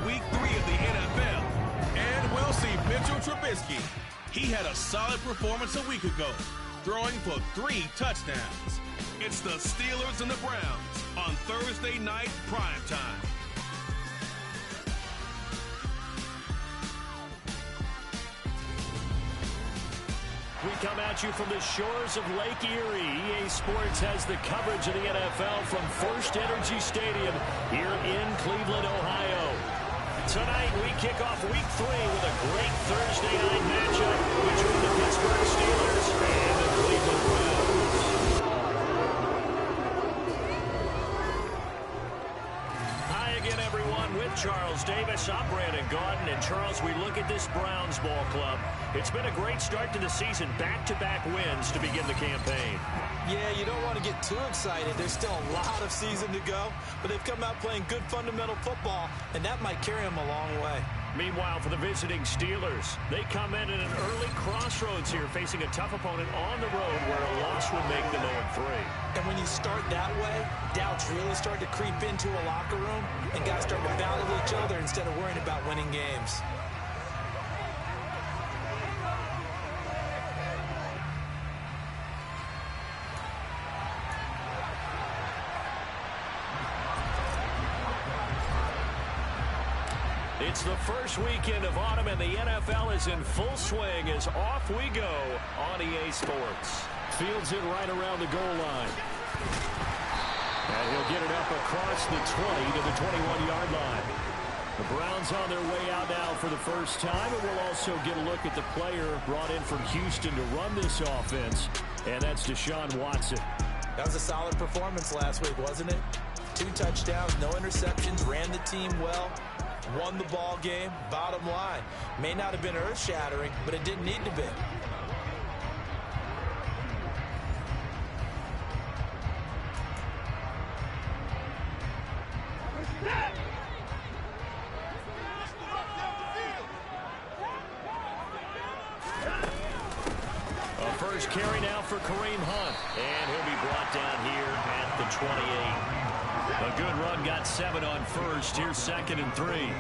Week 3 of the NFL. And we'll see Mitchell Trubisky. He had a solid performance a week ago, throwing for 3 touchdowns. It's the Steelers and the Browns on Thursday night primetime. We come at you from the shores of Lake Erie. EA Sports has the coverage of the NFL from First Energy Stadium here in Cleveland, Ohio. Tonight, we kick off Week 3 with a great Thursday night matchup between the Pittsburgh Steelers and the Cleveland Browns. Hi again, everyone. With Charles Davis, I'm Brandon Gaudin. And Charles, we look at this Browns ball club. It's been a great start to the season, back-to-back wins to begin the campaign. Yeah, you don't want to get too excited. There's still a lot of season to go, but they've come out playing good fundamental football, and that might carry them a long way. Meanwhile, for the visiting Steelers, they come in at an early crossroads here, facing a tough opponent on the road where a loss would make them 0-3. And when you start that way, doubts really start to creep into a locker room, and guys start to battle each other instead of worrying about winning games. It's the first weekend of autumn, and the NFL is in full swing as off we go on EA Sports. Fields it right around the goal line. And he'll get it up across the 20 to the 21-yard line. The Browns on their way out now for the first time, and we'll also get a look at the player brought in from Houston to run this offense, and that's Deshaun Watson. That was a solid performance last week, wasn't it? 2 touchdowns, no interceptions, ran the team well. Won the ball game, bottom line. May not have been earth-shattering, but it didn't need to be. A first carry now for Kareem Hunt, and he'll be brought down here at the 28. A good run, got 7 on first. Here's 2nd and 3.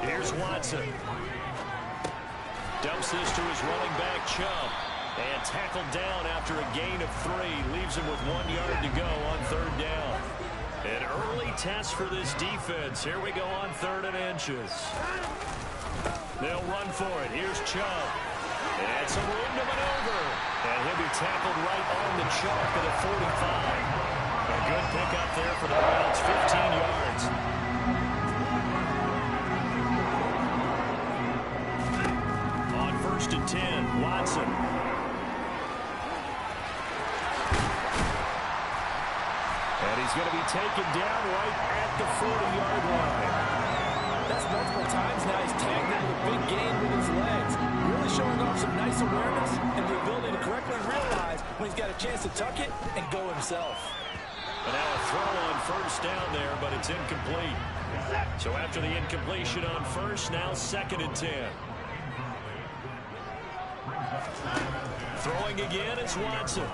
Here's Watson. Dumps this to his running back, Chubb. And tackled down after a gain of 3. Leaves him with 1 yard to go on 3rd down. An early test for this defense. Here we go on 3rd and inches. They'll run for it. Here's Chubb. And some room to maneuver. And he'll be tackled right on the chalk at a 45. A good pickup there for the Browns, 15 yards. On 1st and 10, Watson. And he's going to be taken down right at the 40-yard line. That's multiple times now he's tagged into a big gain with his legs. Really showing off some nice awareness and the ability to correctly realize when he's got a chance to tuck it and go himself. And now a throw on 1st down there, but it's incomplete. So after the incompletion on 1st, now 2nd and 10. Throwing again, it's Watson.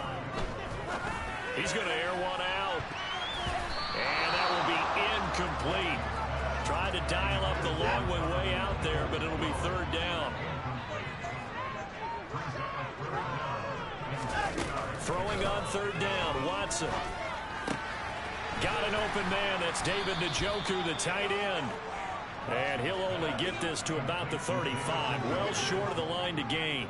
He's going to air one out. And that will be incomplete. Tried to dial up the long way out there, but it'll be 3rd down. Throwing on 3rd down, Watson. Got an open man. That's David Njoku, the tight end. And he'll only get this to about the 35. Well short of the line to gain.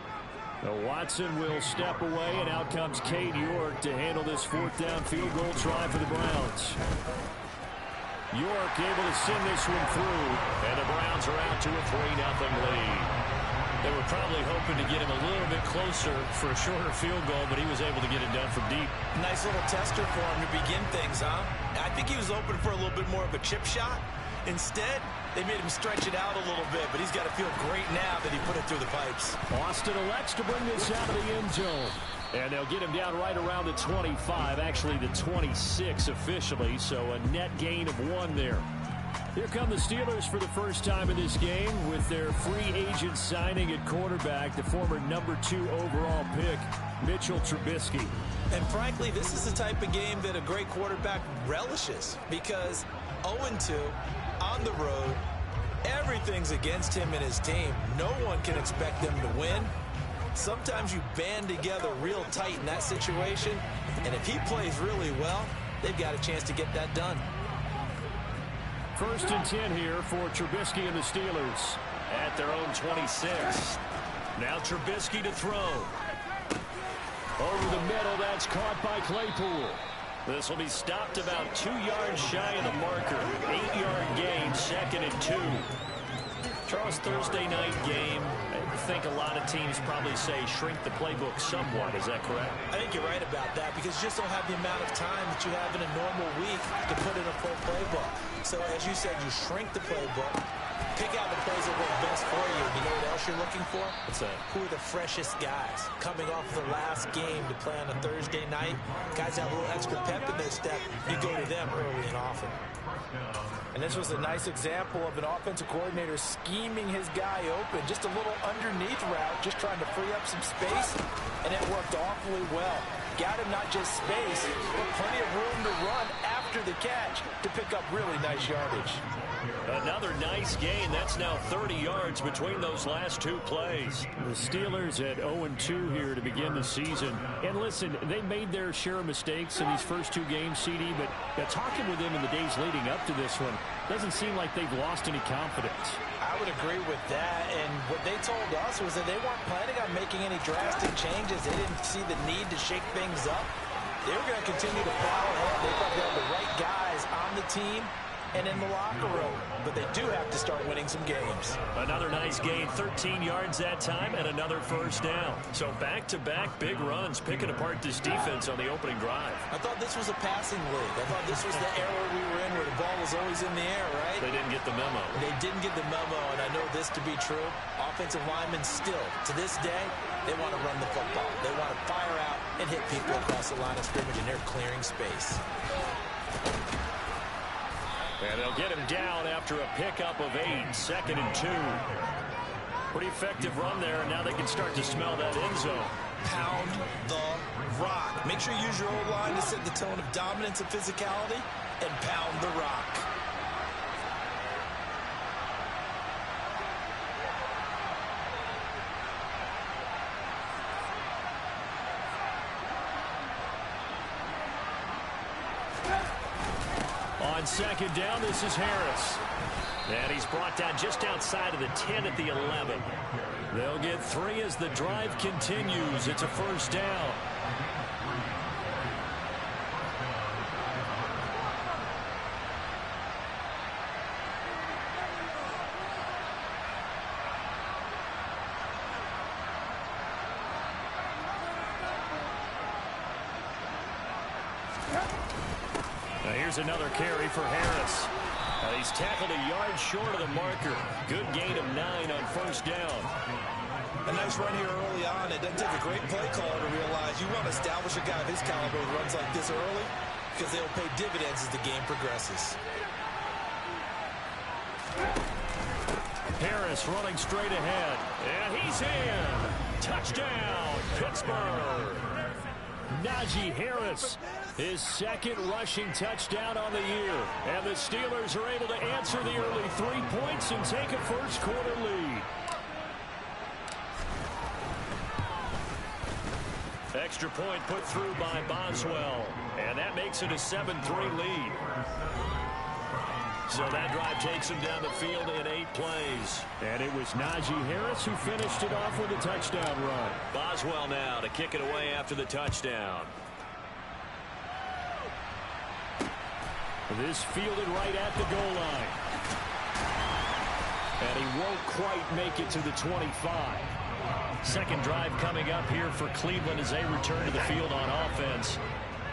Now Watson will step away, and out comes Cade York to handle this 4th down field goal try for the Browns. York able to send this one through, and the Browns are out to a 3-0 lead. They were probably hoping to get him a little bit closer for a shorter field goal, but he was able to get it done from deep. Nice little tester for him to begin things, huh? I think he was open for a little bit more of a chip shot. Instead, they made him stretch it out a little bit, but he's got to feel great now that he put it through the pipes. Austin elects to bring this out of the end zone. And they'll get him down right around the 25, actually the 26 officially, so a net gain of 1 there. Here come the Steelers for the first time in this game with their free agent signing at quarterback, the former #2 overall pick, Mitchell Trubisky. And frankly, this is the type of game that a great quarterback relishes because 0-2 on the road, everything's against him and his team. No one can expect them to win. Sometimes you band together real tight in that situation, and if he plays really well, they've got a chance to get that done. 1st and 10 here for Trubisky and the Steelers at their own 26. Now Trubisky to throw. Over the middle, that's caught by Claypool. This will be stopped about 2 yards shy of the marker. 8-yard gain, 2nd and 2. Charles, Thursday night game, I think a lot of teams probably say shrink the playbook somewhat. Is that correct? I think you're right about that because you just don't have the amount of time that you have in a normal week to put in a full playbook. So as you said, you shrink the playbook, pick out the plays that work best for you. You know what else you're looking for? What's that? Who are the freshest guys coming off the last game to play on a Thursday night? Guys have a little extra pep in their step. You go to them early and often. And this was a nice example of an offensive coordinator scheming his guy open. Just a little underneath route, just trying to free up some space, and it worked awfully well. Got him not just space, but plenty of room to run after the catch to pick up really nice yardage. Another nice gain. That's now 30 yards between those last 2 plays. The Steelers at 0-2 here to begin the season. And listen, they made their share of mistakes in these first 2 games, CD, but talking with them in the days leading up to this one, doesn't seem like they've lost any confidence. I would agree with that, and what they told us was that they weren't planning on making any drastic changes. They didn't see the need to shake things up. They were going to continue to plow ahead. They thought they had the right guys on the team and in the locker room, but they do have to start winning some games. Another nice gain, 13 yards that time, and another first down. So back-to-back big runs, picking apart this defense on the opening drive. I thought this was a passing league. I thought this was the era we were in where the ball was always in the air, right? They didn't get the memo. They didn't get the memo, and I know this to be true. Offensive linemen still, to this day, they want to run the football. They want to fire out and hit people across the line of scrimmage, and they're clearing space. And they'll get him down after a pickup of 8, 2nd and 2. Pretty effective run there, and now they can start to smell that end zone. Pound the rock. Make sure you use your O-line to set the tone of dominance and physicality, and pound the rock. On 2nd down, this is Harris. And he's brought down just outside of the 10 at the 11. They'll get 3 as the drive continues. It's a first down. Here's another carry for Harris. He's tackled a yard short of the marker. Good gain of 9 on first down. A nice run here early on. It doesn't take a great play caller to realize you want to establish a guy of his caliber who runs like this early because they'll pay dividends as the game progresses. Harris running straight ahead. And he's in. Touchdown, Pittsburgh. Najee Harris, his 2nd rushing touchdown on the year. And the Steelers are able to answer the early 3 points and take a first-quarter lead. Extra point put through by Boswell. And that makes it a 7-3 lead. So that drive takes him down the field in 8 plays. And it was Najee Harris who finished it off with a touchdown run. Boswell now to kick it away after the touchdown. This fielded right at the goal line. And he won't quite make it to the 25. Second drive coming up here for Cleveland as they return to the field on offense.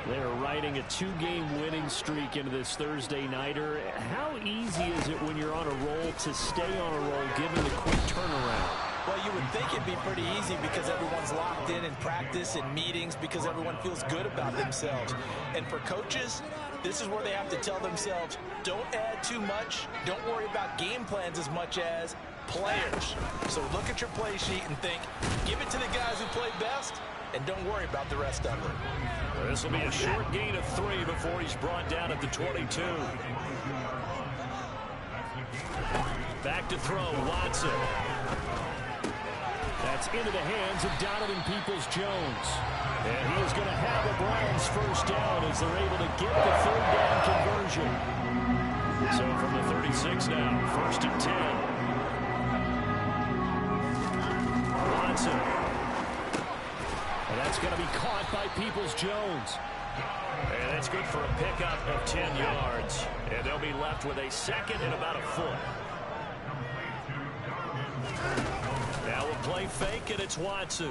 They're riding a 2-game winning streak into this Thursday nighter. How easy is it when you're on a roll to stay on a roll given the quick turnaround? Well, you would think it'd be pretty easy because everyone's locked in practice and meetings because everyone feels good about themselves. And for coaches, this is where they have to tell themselves, don't add too much. Don't worry about game plans as much as players. So look at your play sheet and think, give it to the guys who play best, and don't worry about the rest of it. This will be a short gain of 3 before he's brought down at the 22. Back to throw, Watson. That's into the hands of Donovan Peoples-Jones. And he is going to have a Browns first down as they're able to get the third down conversion. So from the 36 now, 1st and 10. Watson. And that's going to be caught by Peoples-Jones. And that's good for a pickup of 10 yards. And they'll be left with a second and about a foot. Now we'll play fake, and it's Watson.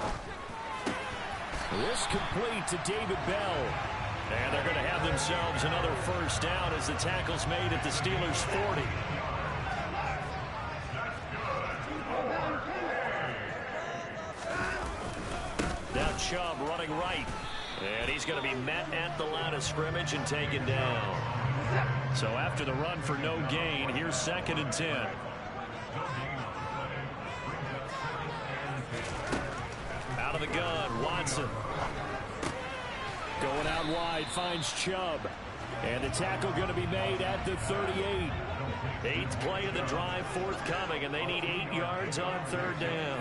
This complete to David Bell. And they're going to have themselves another first down as the tackle's made at the Steelers' 40. Now Chubb running right. And he's going to be met at the line of scrimmage and taken down. So after the run for no gain, here's 2nd and 10. Out of the gun, Watson. Going out wide, finds Chubb. And the tackle going to be made at the 38. 8th play of the drive forthcoming, and they need 8 yards on 3rd down.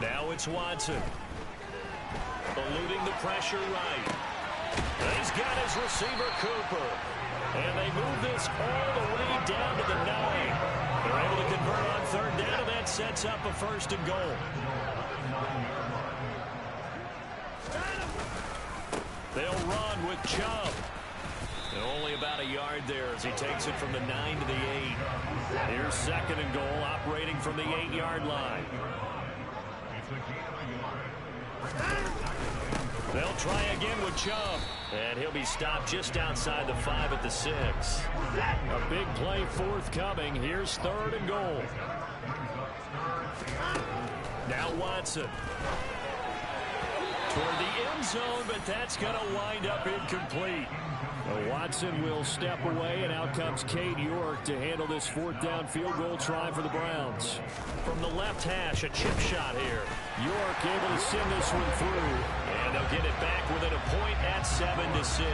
Now it's Watson. Eluding the pressure right. He's got his receiver, Cooper. And they move this all the way down to the 9. They're able to convert on 3rd down, and that sets up a 1st and goal. They'll run with Chubb. And only about a yard there as he takes it from the 9 to the 8. Here's 2nd and goal, operating from the 8-yard line. They'll try again with Chubb. And he'll be stopped just outside the 5 at the 6. A big play forthcoming. Here's 3rd and goal. Now Watson. Toward the end zone, but that's going to wind up incomplete. Watson will step away, and out comes Cade York to handle this 4th down field goal try for the Browns. From the left hash, a chip shot here. York able to send this one through. And they'll get it back within a point at 7-6.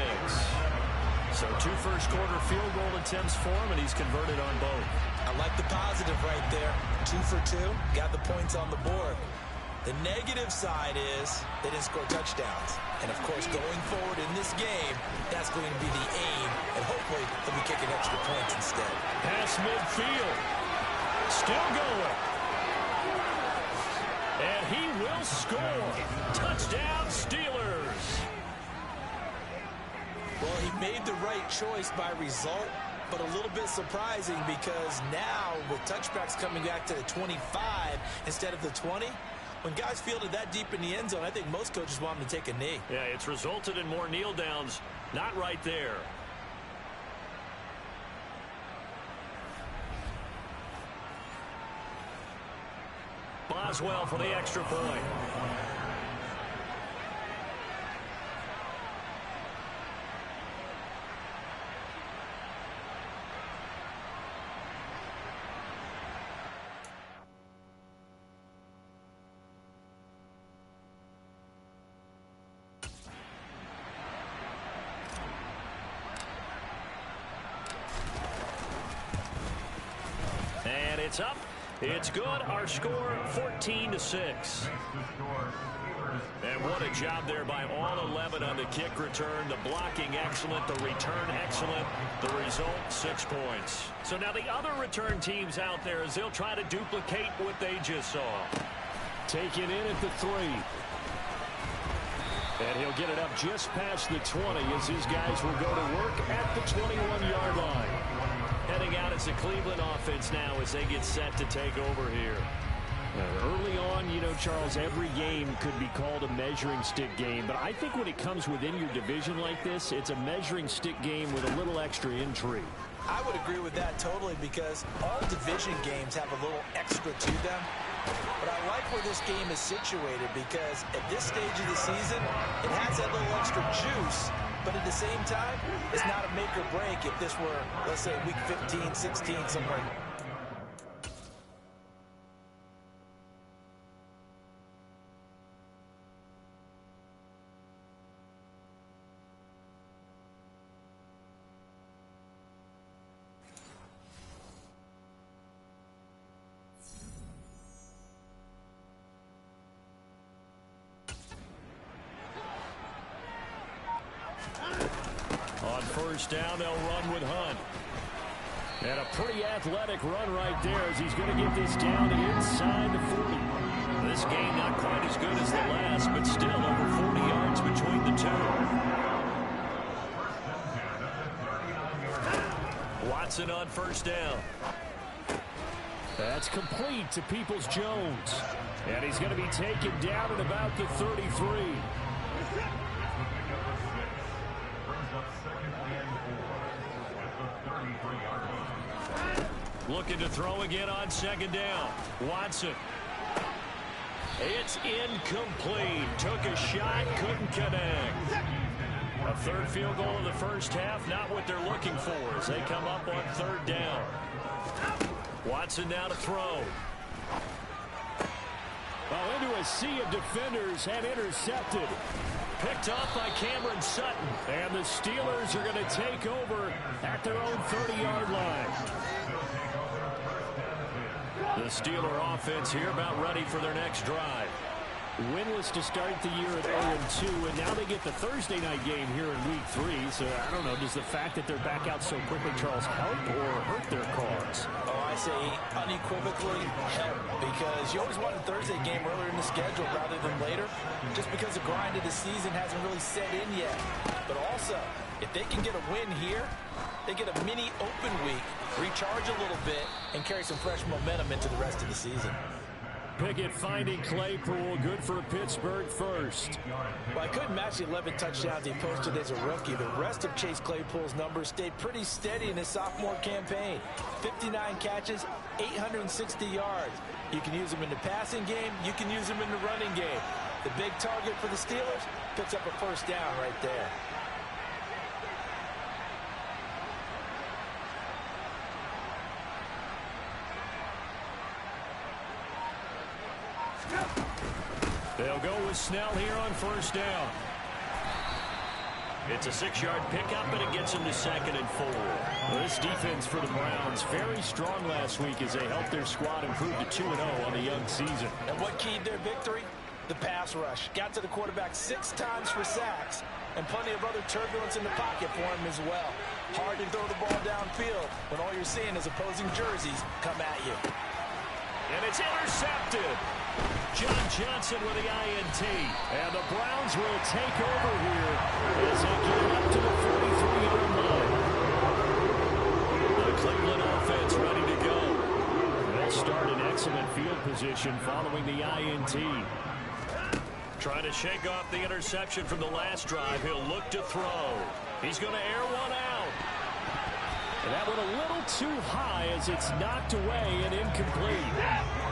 So 2 first-quarter field goal attempts for him, and he's converted on both. I like the positive right there. 2 for 2, got the points on the board. The negative side is they didn't score touchdowns. And, of course, going forward in this game, that's going to be the aim. And hopefully they'll be kicking extra points instead. Pass midfield. Still going. And he will score. Touchdown, Steelers. Well, he made the right choice by result, but a little bit surprising because now with touchbacks coming back to the 25 instead of the 20, when guys fielded that deep in the end zone, I think most coaches want them to take a knee. Yeah, it's resulted in more kneel downs. Not right there. Boswell for the extra point. And it's up. It's good. Our score 14-6. And what a job there by all 11 on the kick return. The blocking excellent, the return excellent. The result 6 points. So now the other return teams out there as they'll try to duplicate what they just saw. Taken in at the 3. And he'll get it up just past the 20 as his guys will go to work at the 21-yard line. Heading out, it's a Cleveland offense now as they get set to take over here. Early on, you know, Charles, every game could be called a measuring stick game. But I think when it comes within your division like this, it's a measuring stick game with a little extra intrigue. I would agree with that totally because all division games have a little extra to them. But I like where this game is situated because at this stage of the season, it has that little extra juice. But at the same time, it's not a make or break if this were, let's say, week 15, 16, somewhere. On first down, they'll run with Hunt. And a pretty athletic run right there as he's going to get this down inside the 40. This game not quite as good as the last, but still over 40 yards between the two. Watson on first down. That's complete to Peoples-Jones. And he's going to be taken down at about the 33. Looking to throw again on second down. Watson. It's incomplete. Took a shot, couldn't connect. A third field goal in the first half, not what they're looking for as they come up on third down. Watson now to throw. Well, into a sea of defenders and intercepted. Picked off by Cameron Sutton. And the Steelers are going to take over at their own 30-yard line. The Steeler offense here about ready for their next drive. Winless to start the year at 0-2, and now they get the Thursday night game here in week 3. So, I don't know, does the fact that they're back out so quickly, Charles, help or hurt their cause? Oh, I say unequivocally help, because you always want a Thursday game earlier in the schedule rather than later, just because the grind of the season hasn't really set in yet. But also, if they can get a win here, they get a mini open week, recharge a little bit, and carry some fresh momentum into the rest of the season. Pickett finding Claypool, good for Pittsburgh first. Well, I couldn't match the 11 touchdowns he posted as a rookie. The rest of Chase Claypool's numbers stayed pretty steady in his sophomore campaign. 59 catches, 860 yards. You can use him in the passing game. You can use him in the running game. The big target for the Steelers picks up a first down right there. They'll go with Snell here on first down. It's a 6-yard pickup, and it gets them to 2nd and 4. This defense for the Browns very strong last week as they helped their squad improve to 2-0 on the young season. And what keyed their victory? The pass rush. Got to the quarterback 6 times for sacks, and plenty of other turbulence in the pocket for him as well. Hard to throw the ball downfield when all you're seeing is opposing jerseys come at you. And it's intercepted. John Johnson with the INT. And the Browns will take over here as they get up to the 43-yard line. The Cleveland offense ready to go. They'll start in excellent field position following the INT. Trying to shake off the interception from the last drive. He'll look to throw. He's going to air one out. And that one a little too high as it's knocked away and incomplete.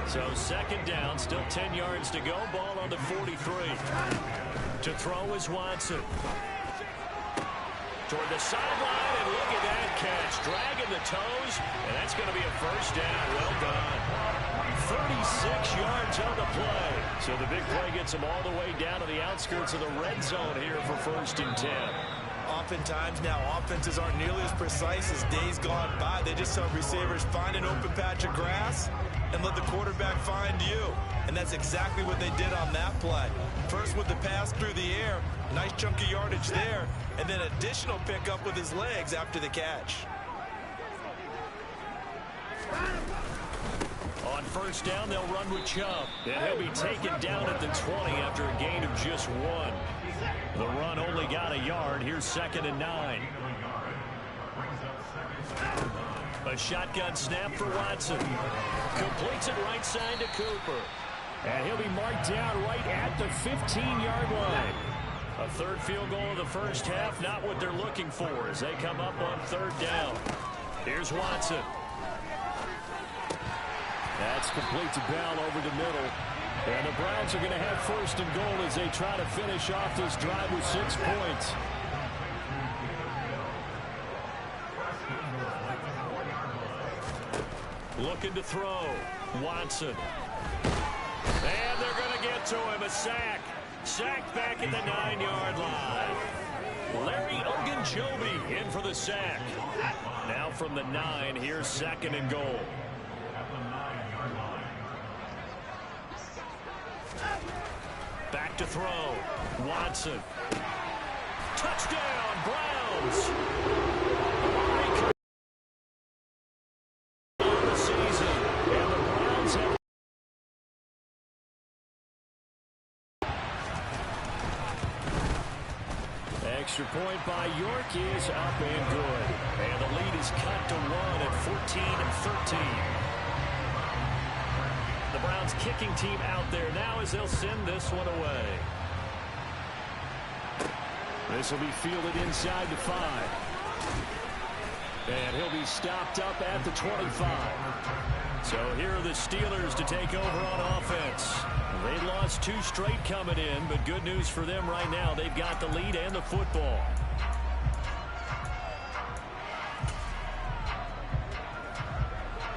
So 2nd down, still 10 yards to go. Ball on the 43. To throw is Watson. Toward the sideline, and look at that catch. Dragging the toes, and that's going to be a first down. Well done. 36 yards on the play. So the big play gets them all the way down to the outskirts of the red zone here for 1st and 10. Oftentimes now, offenses aren't nearly as precise as days gone by. They just help receivers find an open patch of grass and let the quarterback find you. And that's exactly what they did on that play. First with the pass through the air, nice chunk of yardage there, and then additional pickup with his legs after the catch. On first down, they'll run with Chubb. And he'll be taken down at the 20 after a gain of just 1. The run only got a yard. Here's 2nd and 9. A shotgun snap for Watson. Completes it right side to Cooper. And he'll be marked down right at the 15-yard line. A third field goal of the first half, not what they're looking for as they come up on 3rd down. Here's Watson. That's complete to Bell over the middle. And the Browns are going to have first and goal as they try to finish off this drive with 6 points. Looking to throw. Watson. And they're going to get to him. A sack. Sacked back at the 9-yard line. Larry Ogunjobi in for the sack. Now from the 9, here's second and goal. Back to throw. Watson. Touchdown, Browns. The season. And the Browns have extra point by York is up and good. And the lead is cut to 1 at 14-13. The Browns kicking team out there now as they'll send this one away. This will be fielded inside the 5. And he'll be stopped up at the 25. So here are the Steelers to take over on offense. They lost 2 straight coming in, but good news for them right now. They've got the lead and the football.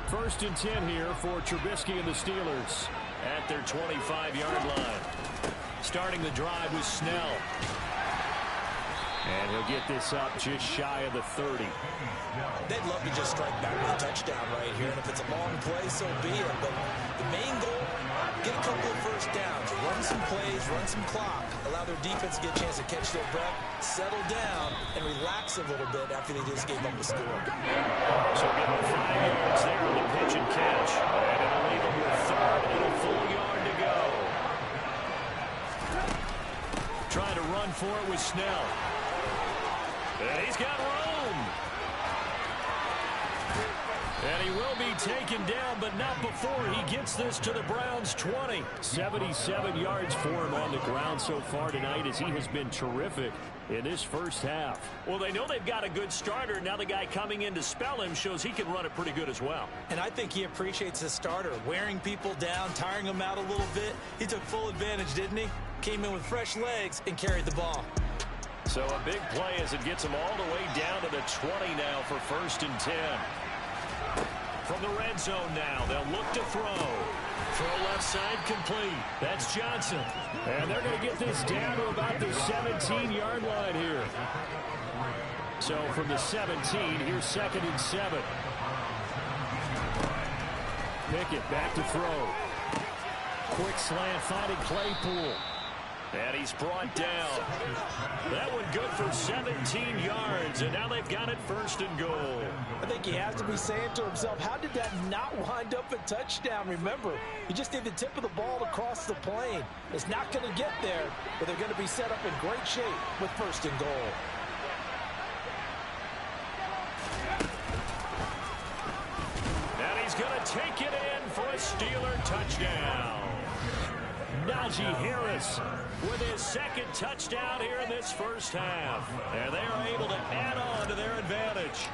First and 10 here for Trubisky and the Steelers at their 25-yard line. Starting the drive with Snell. And he'll get this up just shy of the 30. They'd love to just strike back with a touchdown right here, and if it's a long play, so be it. But the main goal, get a couple of first downs, run some plays, run some clock, allow their defense to get a chance to catch their breath, settle down, and relax a little bit after they just gave up the score. So give them 5 yards there on the pitch and catch. And it'll leave them with 3rd and a full yard to go. Trying to run for it with Snell. And he's got room. And he will be taken down, but not before he gets this to the Browns' 20. 77 yards for him on the ground so far tonight as he has been terrific in this first half. Well, they know they've got a good starter. Now the guy coming in to spell him shows he can run it pretty good as well. And I think he appreciates the starter, wearing people down, tiring them out a little bit. He took full advantage, didn't he? Came in with fresh legs and carried the ball. So a big play as it gets him all the way down to the 20 now for 1st and 10. From the red zone now, they'll look to throw. Throw left side complete. That's Johnson. And they're going to get this down to about the 17-yard line here. So from the 17, here's 2nd and 7. Pickett back to throw. Quick slant finding Claypool. And he's brought down. That one good for 17 yards, and now they've got it 1st and goal. I think he has to be saying to himself, how did that not wind up a touchdown? Remember, he just did the tip of the ball across the plane. It's not going to get there, but they're going to be set up in great shape with 1st and goal. And he's going to take it in for a Steeler touchdown. Najee Harris with his 2nd touchdown here in this first half. And they are able to add on to their advantage.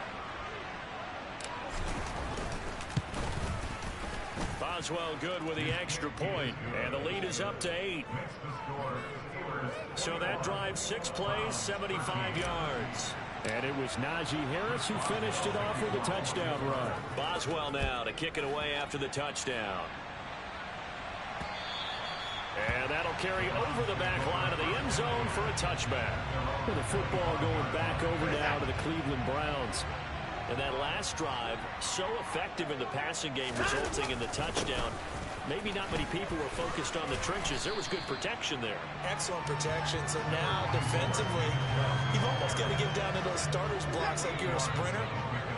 Boswell good with the extra point, and the lead is up to 8. So that drive 6 plays, 75 yards. And it was Najee Harris who finished it off with a touchdown run. Boswell now to kick it away after the touchdown. And that'll carry over the back line of the end zone for a touchback. With the football going back over now to the Cleveland Browns. And that last drive, so effective in the passing game, resulting in the touchdown. Maybe not many people were focused on the trenches. There was good protection there. Excellent protection. So now, defensively, you've almost got to get down to those starters blocks like you're a sprinter.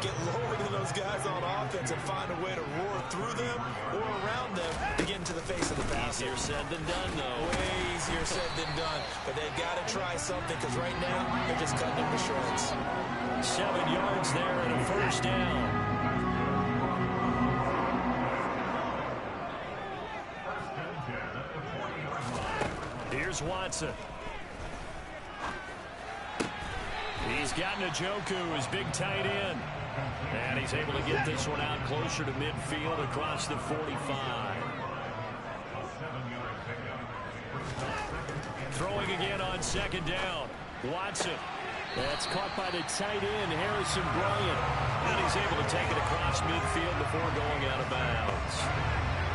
Get lower than those guys on offense and find a way to roar through them or around them to get into the face of the passer. Easier said than done, though. Way easier said than done. But they've got to try something because right now they're just cutting them to shreds. 7 yards there and a 1st down. Here's Watson. He's got Njoku, his big tight end. And he's able to get this one out closer to midfield across the 45. Throwing again on second down. Watson. That's caught by the tight end, Harrison Bryant. And he's able to take it across midfield before going out of bounds.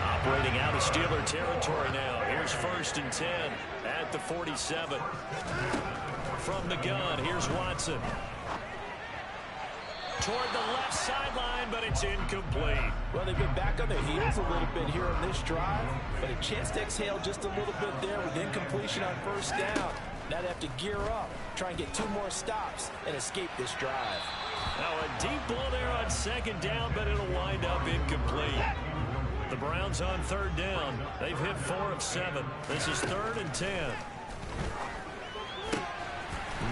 Operating out of Steeler territory now. Here's 1st and 10 at the 47. From the gun, here's Watson. Toward the left sideline, but it's incomplete. Well, they've been back on their heels a little bit here on this drive, but a chance to exhale just a little bit there with incompletion on 1st down. Now they have to gear up, try and get 2 more stops, and escape this drive. Now a deep ball there on 2nd down, but it'll wind up incomplete. The Browns on 3rd down. They've hit 4 of 7. This is 3rd and 10.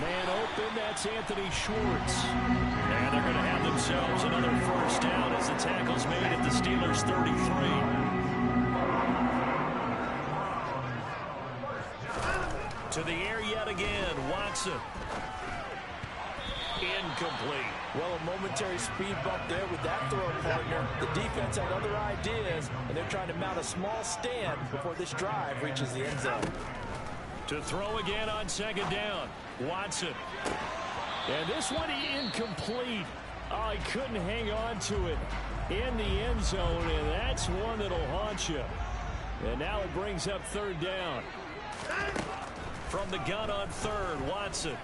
Man open, that's Anthony Schwartz. And they're going to have themselves another 1st down as the tackle's made at the Steelers' 33. To the air yet again, Watson. Incomplete. Well, a momentary speed bump there with that throw partner. The defense had other ideas, and they're trying to mount a small stand before this drive reaches the end zone. To throw again on 2nd down, Watson. And this one incomplete. Oh, he couldn't hang on to it in the end zone, and that's one that'll haunt you. And now it brings up 3rd down. From the gun on 3rd, Watson.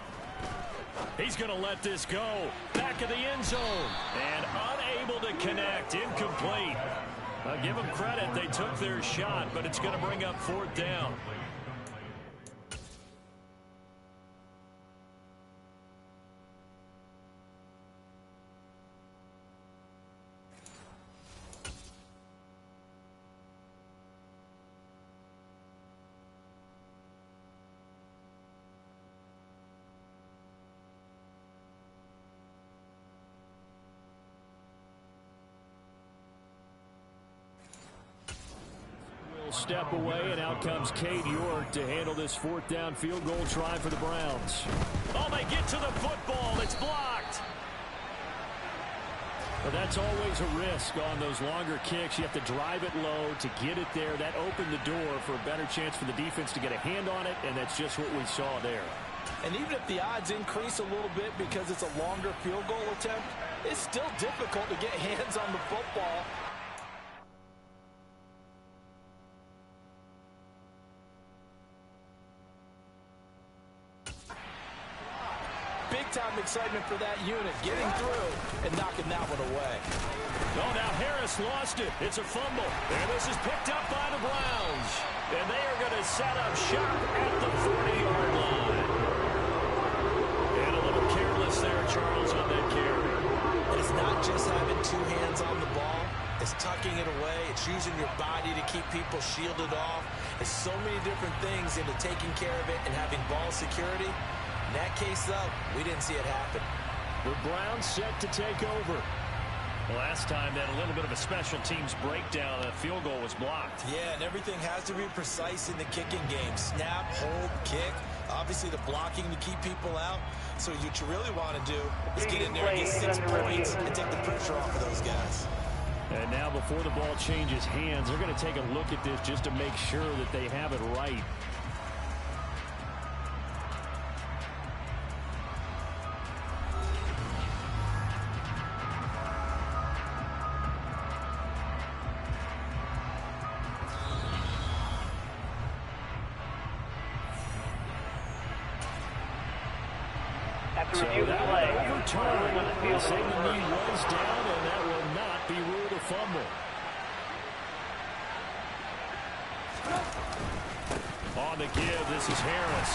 He's going to let this go. Back of the end zone. And unable to connect. Incomplete. Give them credit. They took their shot, but it's going to bring up 4th down. Step away, and out comes Cade York to handle this 4th down field goal try for the Browns. Oh, they get to the football. It's blocked. But that's always a risk on those longer kicks. You have to drive it low to get it there. That opened the door for a better chance for the defense to get a hand on it, and that's just what we saw there. And even if the odds increase a little bit because it's a longer field goal attempt, it's still difficult to get hands on the football. Big-time excitement for that unit, getting through and knocking that one away. Oh, now Harris lost it. It's a fumble. And this is picked up by the Browns. And they are going to set up shop at the 40-yard line. And a little careless there, Charles, on that carry. It's not just having 2 hands on the ball. It's tucking it away. It's using your body to keep people shielded off. It's so many different things into taking care of it and having ball security. In that case, though, we didn't see it happen. The Browns set to take over. Last time, that a little bit of a special teams breakdown. That field goal was blocked. Yeah, and everything has to be precise in the kicking game. Snap, hold, kick. Obviously, the blocking to keep people out. So what you really want to do is get in there and get 6 points and take the pressure off of those guys. And now, before the ball changes hands, they're going to take a look at this just to make sure that they have it right. So that one overturned. They'll say the knee was down, and that will not be ruled a fumble. On the give, this is Harris.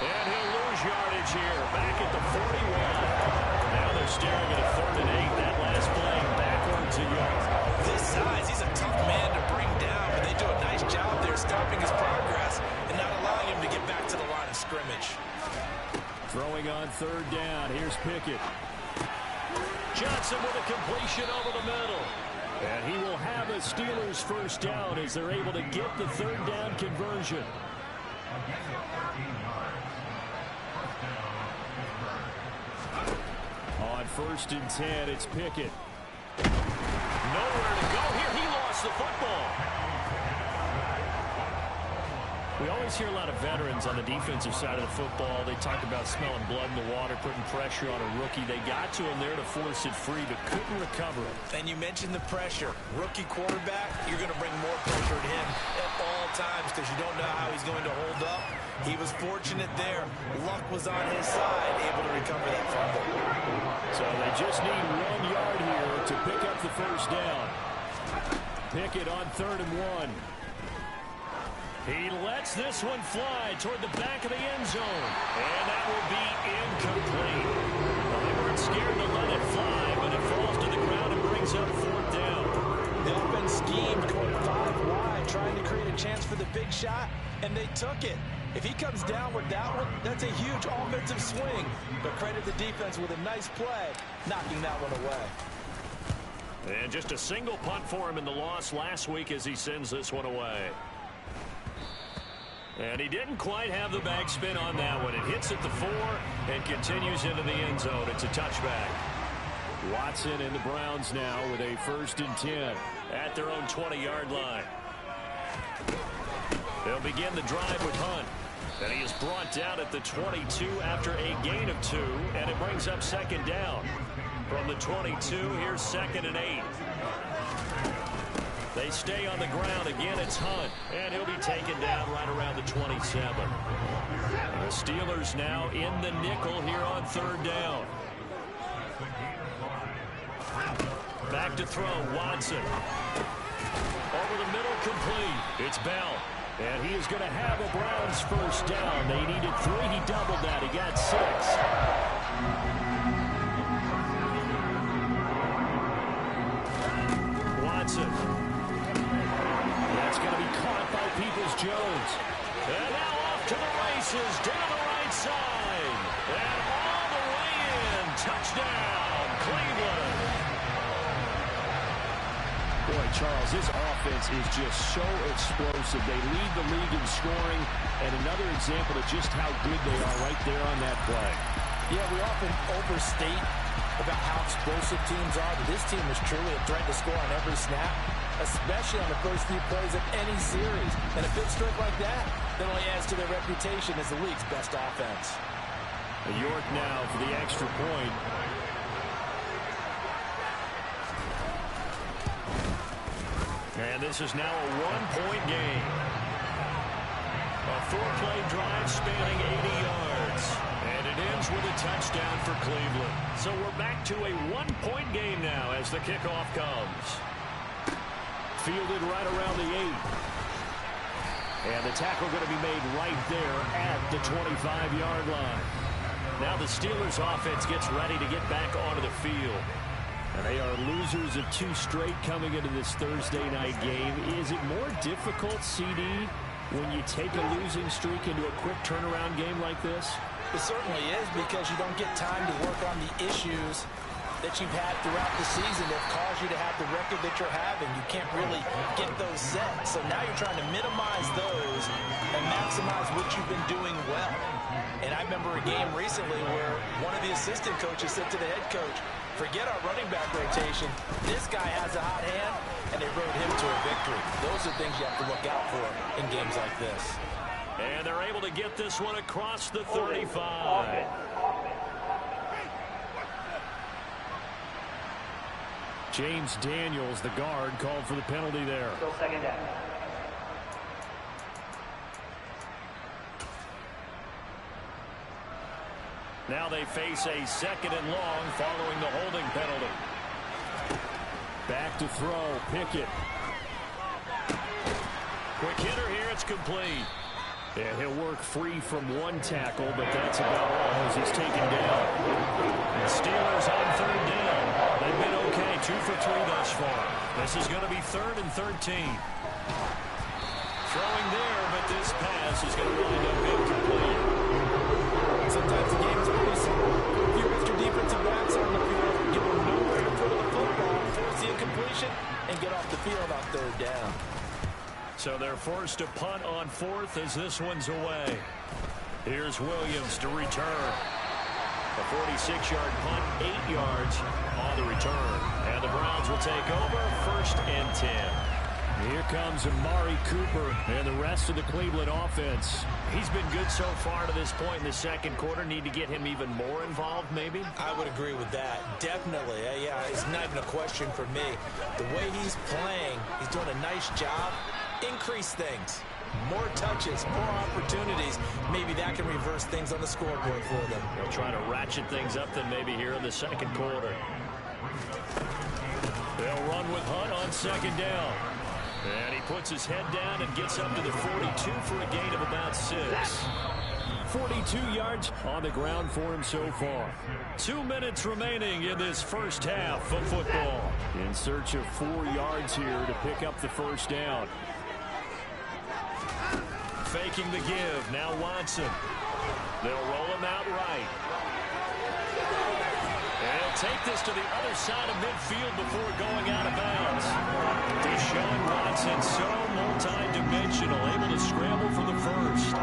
And he'll lose yardage here. Back at the 41. Now they're staring at a 3rd and 8. That last play backwards a yard. This size, he's a tough man to bring down, but they do a nice job there stopping his progress and not allowing him to get back to the line of scrimmage. Throwing on 3rd down. Here's Pickett. Johnson with a completion over the middle. And he will have a Steelers 1st down as they're able to get the 3rd down conversion. On first and 10. It's Pickett. Nowhere to go here. He lost the football. We always hear a lot of veterans on the defensive side of the football. They talk about smelling blood in the water, putting pressure on a rookie. They got to him there to force it free, but couldn't recover it. And you mentioned the pressure. Rookie quarterback, you're going to bring more pressure to him at all times because you don't know how he's going to hold up. He was fortunate there. Luck was on his side, able to recover that fumble. So they just need 1 yard here to pick up the first down. Pickett on 3rd and 1. He lets this one fly toward the back of the end zone. And that will be incomplete. Well, they weren't scared to let it fly, but it falls to the ground and brings up 4th down. The offense schemed going 5 wide, trying to create a chance for the big shot, and they took it. If he comes down with that one, that's a huge offensive swing. But credit the defense with a nice play, knocking that one away. And just a single punt for him in the loss last week as he sends this one away. And he didn't quite have the backspin on that one. It hits at the 4 and continues into the end zone. It's a touchback. Watson and the Browns now with a 1st and 10 at their own 20-yard line. They'll begin the drive with Hunt. And he is brought down at the 22 after a gain of 2, and it brings up 2nd down. From the 22, here's 2nd and 8. They stay on the ground. Again, it's Hunt, and he'll be taken down right around the 27. The Steelers now in the nickel here on 3rd down. Back to throw, Watson. Over the middle, complete. It's Bell. And he is going to have a Browns first down. They needed 3. He doubled that. He got 6. Watson. That's going to be caught by Peoples-Jones. And now off to the races, down the right side. And all the way in. Touchdown, Cleveland. Boy, Charles, this offense is just so explosive. They lead the league in scoring, and another example of just how good they are right there on that play. Yeah, we often overstate about how explosive teams are, but this team is truly a threat to score on every snap, especially on the first few plays of any series. And a big stroke like that only adds to their reputation as the league's best offense. York now for the extra point. And this is now a 1-point game. A 4-play drive spanning 80 yards. And it ends with a touchdown for Cleveland. So we're back to a 1-point game now as the kickoff comes. Fielded right around the 8. And the tackle going to be made right there at the 25-yard line. Now the Steelers offense gets ready to get back onto the field. And they are losers of 2 straight coming into this Thursday night game. Is it more difficult, CD, when you take a losing streak into a quick turnaround game like this? It certainly is, because you don't get time to work on the issues that you've had throughout the season that caused you to have the record that you're having. You can't really get those set. So now you're trying to minimize those and maximize what you've been doing well. And I remember a game recently where one of the assistant coaches said to the head coach, forget our running back rotation. This guy has a hot hand, and they rode him to a victory. Those are things you have to look out for in games like this. And they're able to get this one across the 35. James Daniels, the guard, called for the penalty there. Still 2nd down. Now they face a 2nd and long following the holding penalty. Back to throw, Pickett. Quick hitter here, it's complete. And he'll work free from 1 tackle, but that's about all as he's taken down. The Steelers on 3rd down. They've been okay, 2 for 3 thus far. This is going to be 3rd and 13. Throwing there, but this pass is going to wind up incomplete. Sometimes the game is pretty simple. If your extra defensive backs on the field, give them nowhere to throw the football, force the incompletion, and get off the field on 3rd down. So they're forced to punt on 4th as this one's away. Here's Williams to return. A 46-yard punt, 8 yards on the return. And the Browns will take over, 1st and 10. Here comes Amari Cooper and the rest of the Cleveland offense. He's been good so far to this point in the second quarter. Need to get him even more involved, maybe? I would agree with that. Definitely. Yeah, it's not even a question for me. The way he's playing, he's doing a nice job. Increase things. More touches, more opportunities. Maybe that can reverse things on the scoreboard for them. They'll try to ratchet things up then maybe here in the second quarter. They'll run with Hunt on 2nd down. And he puts his head down and gets up to the 42 for a gain of about 6. 42 yards on the ground for him so far. 2 minutes remaining in this first half of football. In search of 4 yards here to pick up the 1st down. Faking the give. Now Watson. They'll roll him out right. And he'll take this to the other side of midfield before going out of bounds. Deshaun Watson, so multi-dimensional, able to scramble for the 1st.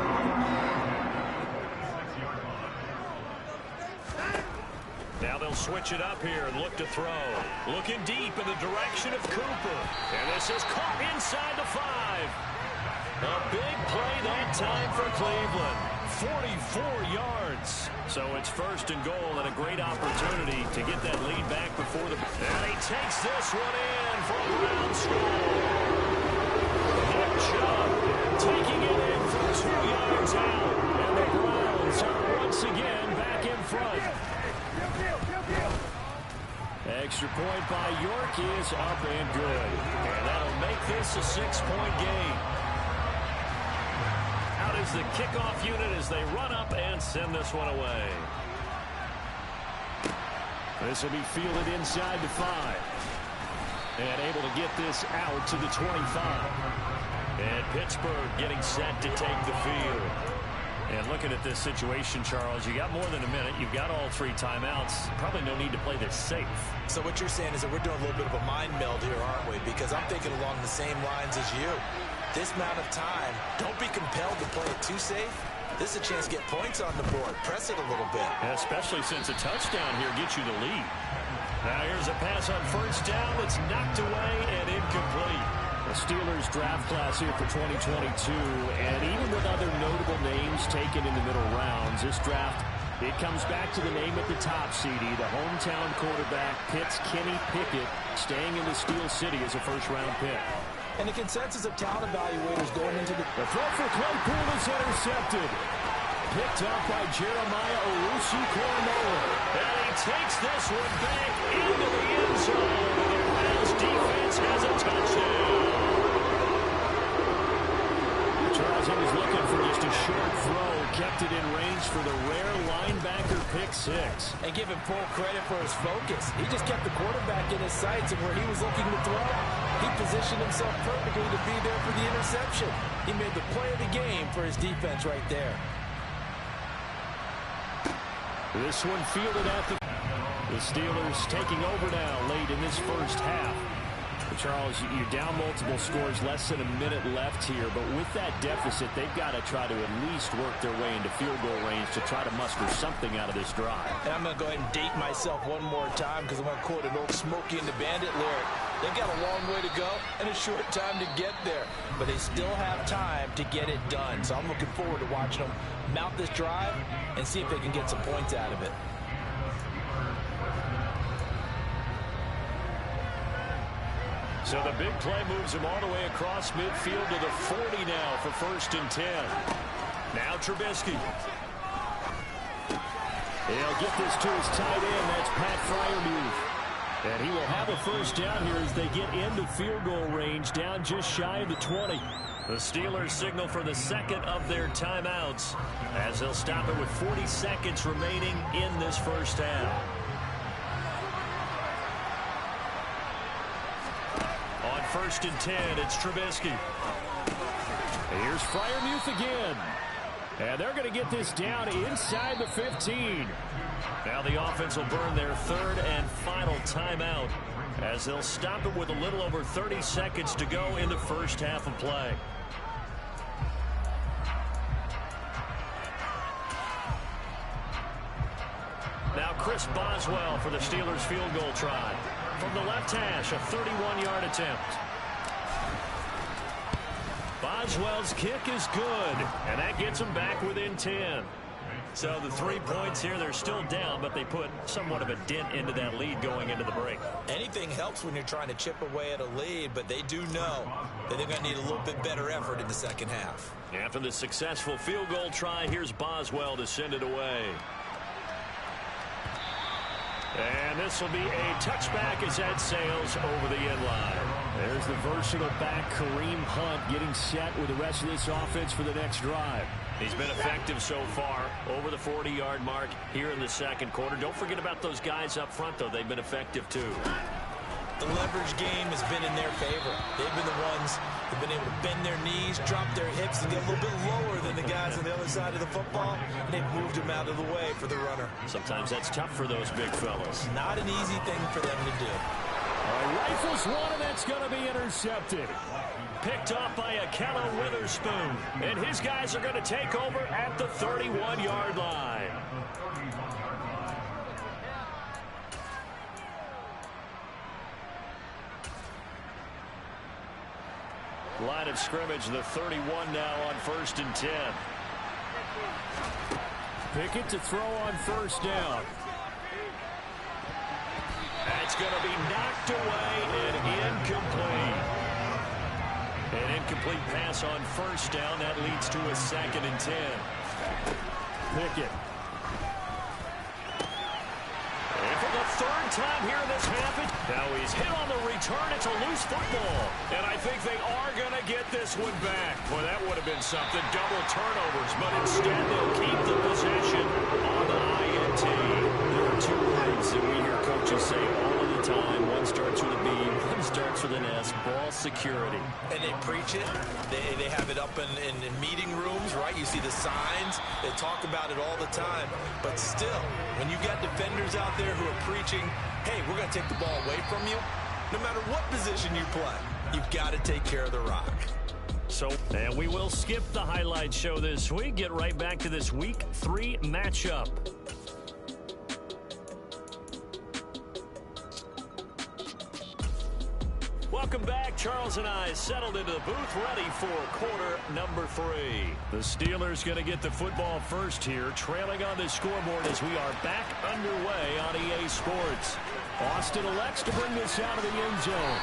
Now they'll switch it up here and look to throw. Looking deep in the direction of Cooper. And this is caught inside the 5. A big play that time for Cleveland. 44 yards. So it's 1st and goal and a great opportunity to get that lead back before the... And he takes this one in for a ground score. Nick Chubb taking it in from 2 yards out. And the Browns are once again back in front. Extra point by York is up and good. And that'll make this a 6-point game. Out is the kickoff unit as they run up and send this one away. This will be fielded inside the 5. And able to get this out to the 25. And Pittsburgh getting set to take the field. And looking at this situation, Charles, you got more than a minute. You've got all 3 timeouts. Probably no need to play this safe. So what you're saying is that we're doing a little bit of a mind meld here, aren't we? Because I'm thinking along the same lines as you. This amount of time, don't be compelled to play it too safe. This is a chance to get points on the board. Press it a little bit. Yeah, especially since a touchdown here gets you the lead. Now here's a pass on 1st down that's knocked away and incomplete. The Steelers draft class here for 2022, and even with other notable names taken in the middle rounds, this draft, it comes back to the name at the top, CD, the hometown quarterback, Pitt's Kenny Pickett, staying in the Steel City as a 1st-round pick. And the consensus of talent evaluators going into the throw for Claypool is intercepted. Picked up by Jeremiah Owusu-Koramoah. And he takes this one back into the end zone. The Browns defense has a touchdown. Charles, he was looking for just a short throw. Kept it in range for the rare linebacker pick 6. And give him full credit for his focus. He just kept the quarterback in his sights and where he was looking to throw. He positioned himself perfectly to be there for the interception. He made the play of the game for his defense right there. This one fielded at the Steelers taking over now late in this first half. Charles, you're down multiple scores, less than a minute left here, but with that deficit, they've got to try to at least work their way into field goal range to try to muster something out of this drive. And I'm going to go ahead and date myself one more time because I'm going to quote an old Smokey and the Bandit lyric. They've got a long way to go and a short time to get there, but they still have time to get it done. So I'm looking forward to watching them mount this drive and see if they can get some points out of it. So the big play moves him all the way across midfield to the 40 now for 1st and 10. Now Trubisky. He'll get this to his tight end. That's Pat Freiermuth. And he will have a 1st down here as they get into field goal range, down just shy of the 20. The Steelers signal for the 2nd of their timeouts as they'll stop it with 40 seconds remaining in this first half. On 1st and 10, it's Trubisky. Here's Freiermuth again. And they're going to get this down inside the 15. Now the offense will burn their 3rd and final timeout as they'll stop it with a little over 30 seconds to go in the first half of play. Harris Boswell for the Steelers field goal try. From the left hash, a 31-yard attempt. Boswell's kick is good, and that gets them back within 10. So the 3 points here, they're still down, but they put somewhat of a dent into that lead going into the break. Anything helps when you're trying to chip away at a lead, but they do know that they're going to need a little bit better effort in the second half. After the successful field goal try, here's Boswell to send it away. And this will be a touchback as that sails over the end line. There's the versatile back, Kareem Hunt, getting set with the rest of this offense for the next drive. He's been effective so far, over the 40-yard mark here in the second quarter. Don't forget about those guys up front, though. They've been effective, too. The leverage game has been in their favor. They've been the ones who've been able to bend their knees, drop their hips, and get a little bit lower than the guys on the other side of the football, and they've moved them out of the way for the runner. Sometimes that's tough for those big fellas. Not an easy thing for them to do. Rifles one, and that's going to be intercepted. Picked off by Akello Witherspoon, and his guys are going to take over at the 31-yard line. Line of scrimmage, the 31 now on 1st and 10. Pickett to throw on first down. That's going to be knocked away and incomplete. An incomplete pass on first down. That leads to a 2nd and 10. Pickett. And for the 3rd time here in this half, now he's hit on the return. It's a loose football. And I think they are going to get this one back. Boy, that would have been something. Double turnovers, but instead they'll keep the possession on the INT. There are 2 words that we hear coaches say all of the time. One starts with a B, one starts with an S. Ball security. And they preach it. They have it up in meeting rooms, right? You see the signs. They talk about it all the time. But still, when you got defenders out there who are preaching, hey, we're going to take the ball away from you, no matter what position you play, you've got to take care of the rock. And we will skip the highlight show this week. Get right back to this Week 3 matchup. Welcome back. Charles and I settled into the booth, ready for quarter number 3. The Steelers going to get the football first here, trailing on the scoreboard as we are back underway on EA Sports. Austin elects to bring this out of the end zone.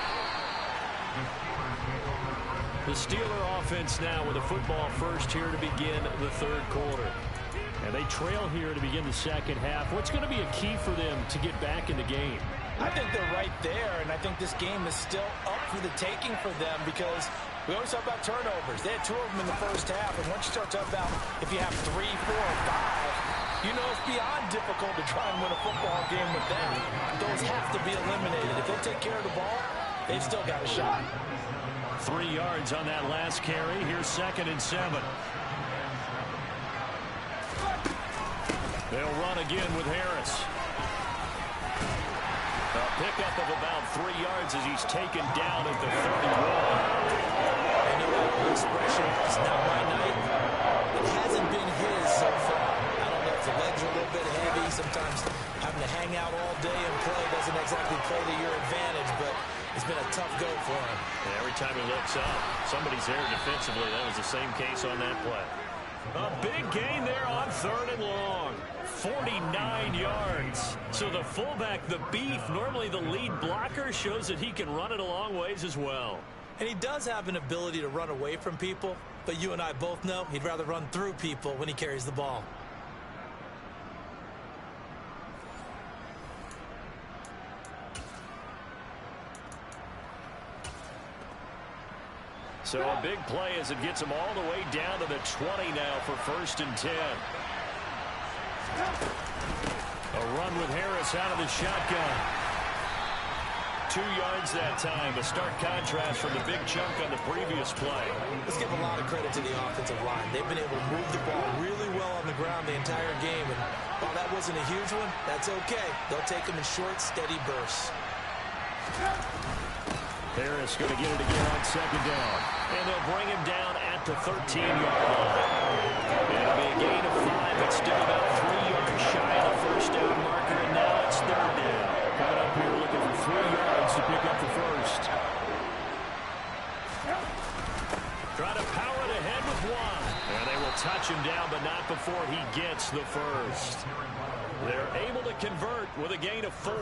The Steeler offense now with the football first here to begin the 3rd quarter. And they trail here to begin the second half. What's going to be a key for them to get back in the game? I think they're right there, and I think this game is still up for the taking for them because we always talk about turnovers. They had 2 of them in the first half, and once you start talking about if you have 3, 4, or 5, you know it's beyond difficult to try and win a football game with them. Those have to be eliminated. If they take care of the ball, they've still got a shot. 3 yards on that last carry. Here's 2nd and 7. They'll run again with Harris. A pickup of about 3 yards as he's taken down at the 31. I know that expression is not my night. It hasn't been his so far. I don't know if the legs are a little bit heavy. Sometimes having to hang out all day and play doesn't exactly play to your advantage, but it's been a tough go for him. And every time he looks up, somebody's there defensively. That was the same case on that play. A big gain there on 3rd and long. 49 yards. So the fullback, the beef, normally the lead blocker, shows that he can run it a long ways as well. And he does have an ability to run away from people, but you and I both know he'd rather run through people when he carries the ball. So a big play as it gets him all the way down to the 20 now for 1st and 10. A run with Harris out of the shotgun. 2 yards that time. A stark contrast from the big chunk on the previous play. Let's give a lot of credit to the offensive line. They've been able to move the ball really well on the ground the entire game. And while that wasn't a huge one, that's okay. They'll take them in short, steady bursts. Harris going to get it again on 2nd down. And they'll bring him down at the 13-yard line. It'll be a gain of 5. It's still about 3 yards shy of the 1st down marker. And now And they will touch him down, but not before he gets the first. They're able to convert with a gain of 4.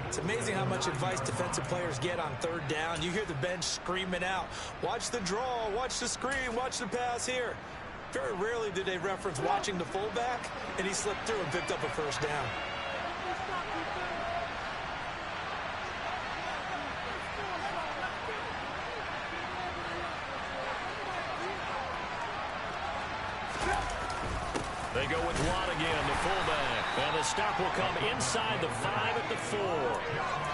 It's amazing how much advice defensive players get on third down. You hear the bench screaming out, watch the draw, watch the screen, watch the pass here. Very rarely do they reference watching the fullback, and he slipped through and picked up a first down. They go with Watt again, the fullback. And the stop will come inside the 5 at the 4.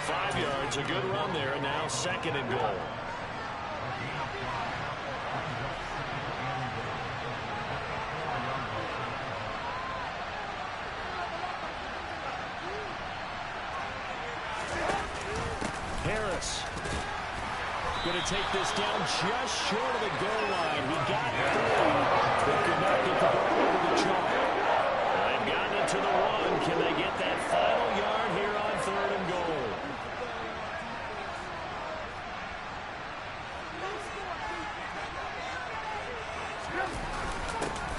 5 yards, a good run there, and now 2nd and goal. Harris going to take this down just short of the goal line. He got 3, but could not get the ball over the chalk. They've gotten it to the 1. Can they get that final yard here on 3rd and goal?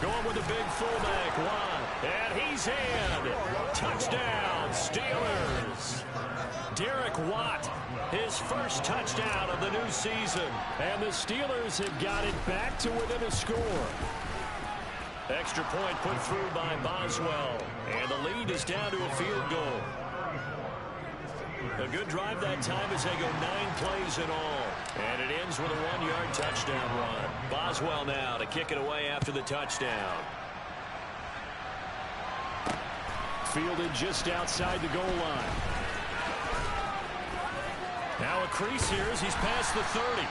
Going with the big fullback, Watt. And he's in. Touchdown, Steelers. Derek Watt, his first touchdown of the new season. And the Steelers have got it back to within a score. Extra point put through by Boswell. And the lead is down to a field goal. A good drive that time as they go 9 plays in all. And it ends with a 1-yard touchdown run. Boswell now to kick it away after the touchdown. Fielded just outside the goal line. Now a crease here as he's past the 30.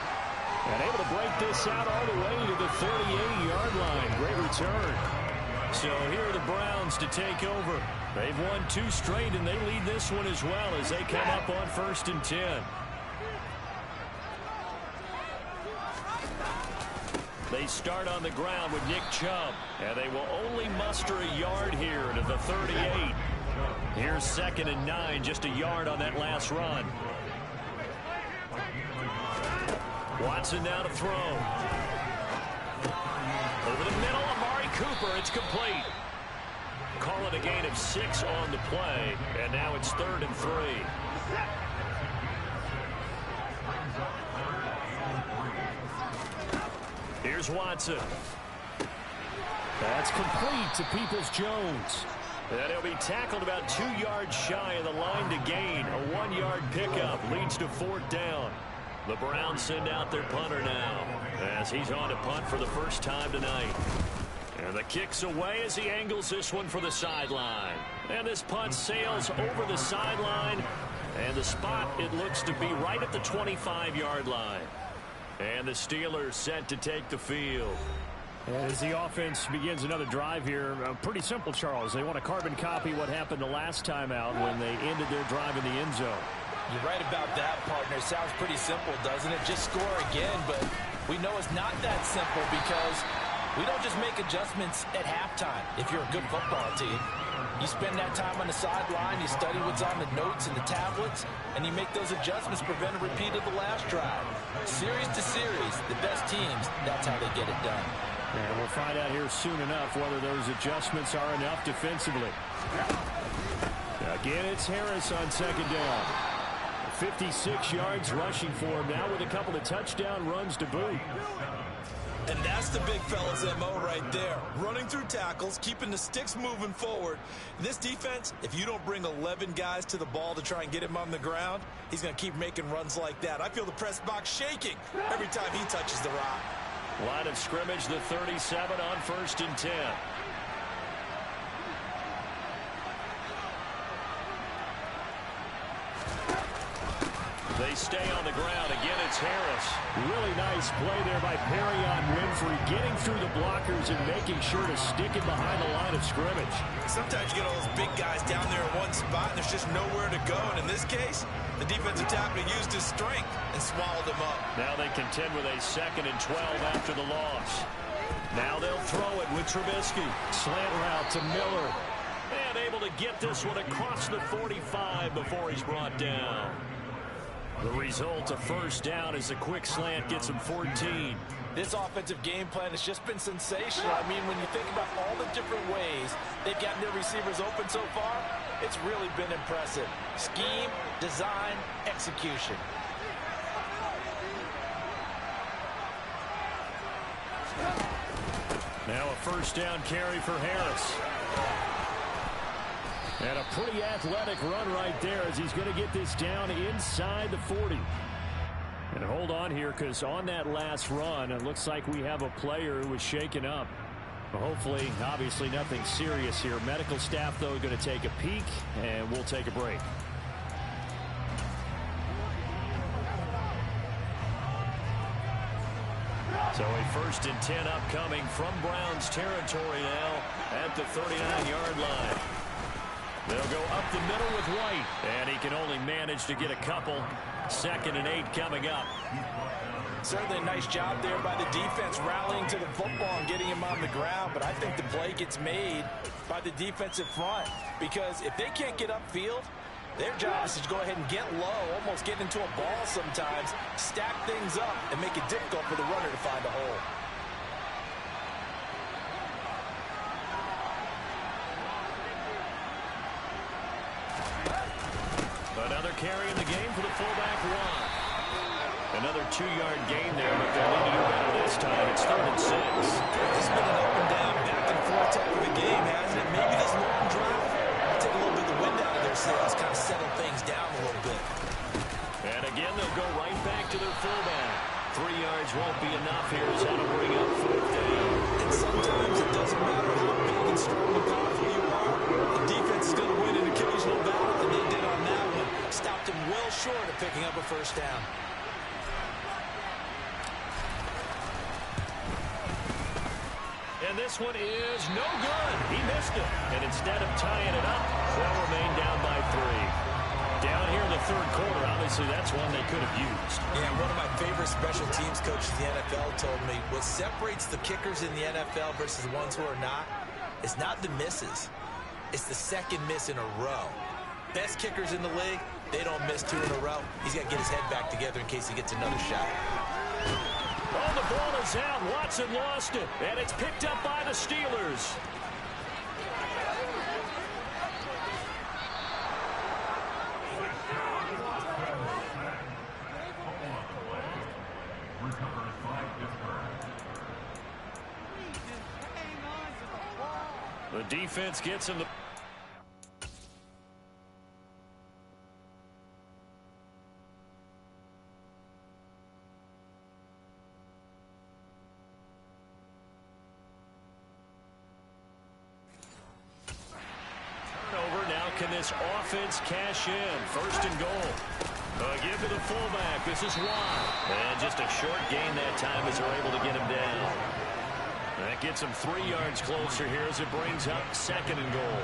And able to break this out all the way to the 38-yard line. Great return. So here are the Browns to take over. They've won 2 straight, and they lead this one as well as they come up on 1st and 10. They start on the ground with Nick Chubb, and they will only muster a yard here to the 38. Here's 2nd and 9, just a yard on that last run. Watson now to throw. Over the middle, Amari Cooper, it's complete. Call it a gain of 6 on the play, and now it's 3rd and 3. Here's Watson. That's complete to Peoples-Jones. And he'll be tackled about 2 yards shy of the line to gain. A 1-yard pickup leads to 4th down. The Browns send out their punter now as he's on to punt for the first time tonight. And the kick's away as he angles this one for the sideline. And this punt sails over the sideline. And the spot, it looks to be right at the 25-yard line. And the Steelers set to take the field. As the offense begins another drive here, pretty simple, Charles. They want to carbon copy what happened the last time out when they ended their drive in the end zone. You're right about that, partner. Sounds pretty simple, doesn't it? Just score again, but we know it's not that simple because we don't just make adjustments at halftime if you're a good football team. You spend that time on the sideline, you study what's on the notes and the tablets, and you make those adjustments to prevent a repeat of the last drive. Series to series, the best teams, that's how they get it done. And we'll find out here soon enough whether those adjustments are enough defensively. Again, it's Harris on 2nd down. 56 yards rushing for him now with a couple of touchdown runs to boot. And that's the big fella's MO right there. Running through tackles, keeping the sticks moving forward. This defense, if you don't bring 11 guys to the ball to try and get him on the ground, he's going to keep making runs like that. I feel the press box shaking every time he touches the rock. Line of scrimmage, the 37 on 1st and 10. They stay on the ground. Again, it's Harris. Really nice play there by Perrion Winfrey, getting through the blockers and making sure to stick it behind the line of scrimmage. Sometimes you get all those big guys down there in one spot, and there's just nowhere to go. And in this case, the defensive tackle used his strength and swallowed him up. Now they contend with a 2nd and 12 after the loss. Now they'll throw it with Trubisky. Slant route to Miller. And able to get this one across the 45 before he's brought down. The result, a 1st down as the quick slant gets him 14. This offensive game plan has just been sensational. I mean, when you think about all the different ways they've gotten their receivers open so far, it's really been impressive. Scheme, design, execution. Now a first down carry for Harris. And a pretty athletic run right there as he's going to get this down inside the 40. And hold on here, because on that last run, it looks like we have a player who was shaken up. Well, hopefully, obviously nothing serious here. Medical staff, though, going to take a peek, and we'll take a break. So a 1st and 10 upcoming from Browns territory now at the 39-yard line. They'll go up the middle with White, and he can only manage to get a couple. 2nd and 8 coming up. Certainly a nice job there by the defense rallying to the football and getting him on the ground, but I think the play gets made by the defensive front, because if they can't get upfield, their job is to go ahead and get low, almost get into a ball sometimes, stack things up, and make it difficult for the runner to find a hole. Another carry in the game for the fullback Ron. Another 2-yard gain there, but they'll need to do better this time. It's 3rd and 6. It's been an up and down, back and forth type of a game, hasn't it? Maybe this long drive will take a little bit of the wind out of their sails, kind of settle things down a little bit. And again, they'll go right back to their fullback. 3 yards won't be enough here as how to bring up 4th down. And sometimes it doesn't matter how big and strong and powerful you are. The defense is going to win an occasional battle, and they did on that one. Stopped him well short of picking up a 1st down. And this one is no good. He missed it. And instead of tying it up, they'll remain down by 3. Down here in the 3rd quarter, obviously that's one they could have used. Yeah, one of my favorite special teams coaches in the NFL told me what separates the kickers in the NFL versus the ones who are not is not the misses. It's the 2nd miss in a row. Best kickers in the league, they don't miss 2 in a row. He's got to get his head back together in case he gets another shot. Oh, the ball is out. Watson lost it, and it's picked up by the Steelers. The defense gets him the... Can this offense cash in? 1st and goal. Give to the fullback. This is Watt. And just a short gain that time as they're able to get him down. That gets him 3 yards closer here as it brings up 2nd and goal.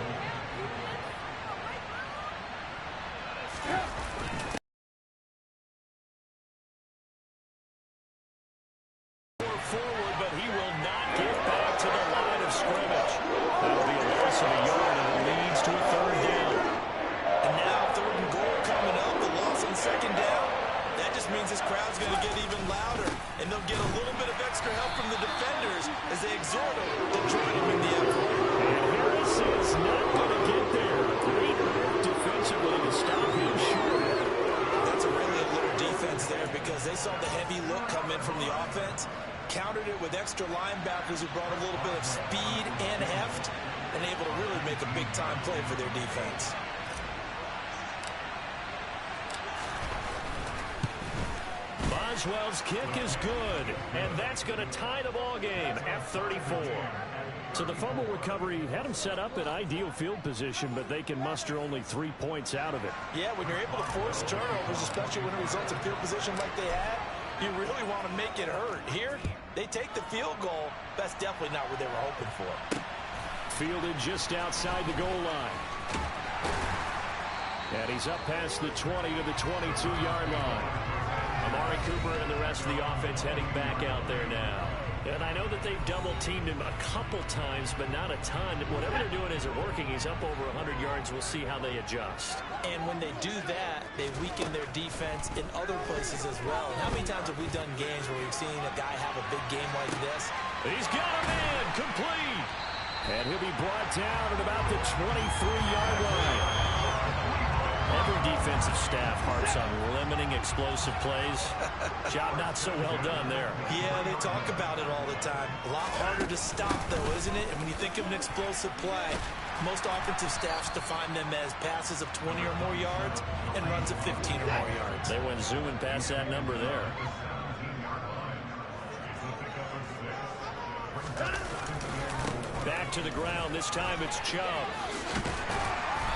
Forward, but he will not get back to the line of scrimmage. That'll be a loss of a yard, and it leads to a 3rd down. And now 3rd and goal coming up, the loss on 2nd down. That just means this crowd's going to get even louder, and they'll get a little bit of extra help from the defenders as they exhort him to join him in the effort. And Harris is not going to get there. Great work defensively to stop him short. That's a really alert defense there because they saw the heavy look come in from the offense, countered it with extra linebackers who brought a little bit of speed and heft, and able to really make a big-time play for their defense. Boswell's kick is good, and that's going to tie the ball game at 34. So the fumble recovery had them set up in ideal field position, but they can muster only 3 points out of it. Yeah, when you're able to force turnovers, especially when it results in field position like they had, you really want to make it hurt. Here, they take the field goal. That's definitely not what they were hoping for. Fielded just outside the goal line. And he's up past the 20 to the 22-yard line. Amari Cooper and the rest of the offense heading back out there now. And I know that they've double-teamed him a couple times, but not a ton. Whatever they're doing isn't working. He's up over 100 yards. We'll see how they adjust. And when they do that, they weaken their defense in other places as well. And how many times have we done games where we've seen a guy have a big game like this? He's got a man complete. And he'll be brought down at about the 23-yard line. Every defensive staff harps on limiting explosive plays. Job not so well done there. Yeah, they talk about it all the time. A lot harder to stop, though, isn't it? And when you think of an explosive play, most offensive staffs define them as passes of 20 or more yards and runs of 15 or more yards. They went zooming past that number there. Back to the ground. This time it's Chubb.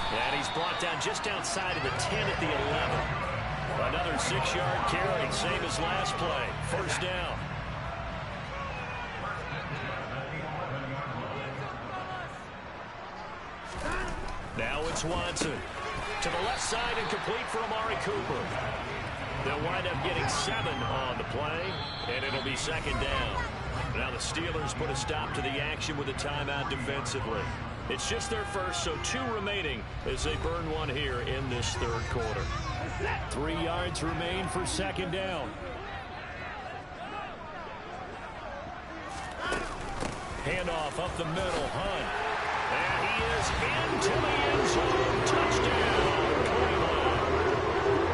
And he's brought down just outside of the 10 at the 11. Another 6-yard carry, same as last play. First down. Now it's Watson. To the left side and complete for Amari Cooper. They'll wind up getting 7 on the play, and it'll be second down. Now the Steelers put a stop to the action with a timeout defensively. It's just their first, so 2 remaining as they burn one here in this third quarter. 3 yards remain for second down. Handoff up the middle, Hunt. And he is into the end zone. Touchdown,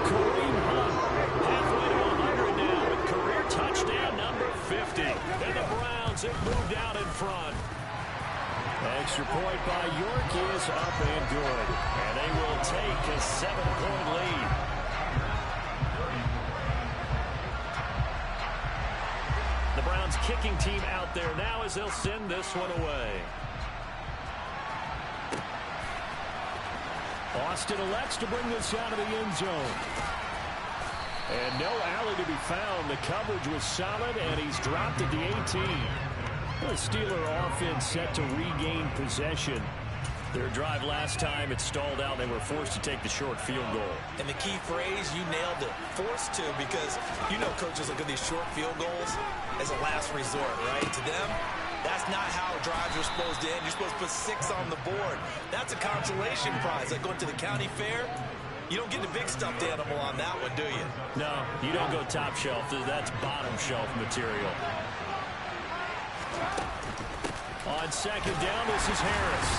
Kareem Hunt. Halfway to 100 now with career touchdown number 50. And the Browns have moved out in front. Extra point by York is up and good. And they will take a 7-point lead. The Browns kicking team out there now as they'll send this one away. Austin elects to bring this out of the end zone. And no alley to be found. The coverage was solid, and he's dropped at the 18. The Steeler offense set to regain possession. Their drive last time, it stalled out. They were forced to take the short field goal. And the key phrase, you nailed it. Forced to, because you know coaches look at these short field goals as a last resort, right? To them, that's not how drives are supposed to end. You're supposed to put 6 on the board. That's a consolation prize. Like going to the county fair, you don't get the big stuffed animal on that one, do you? No, you don't go top shelf. That's bottom shelf material. On second down, this is Harris.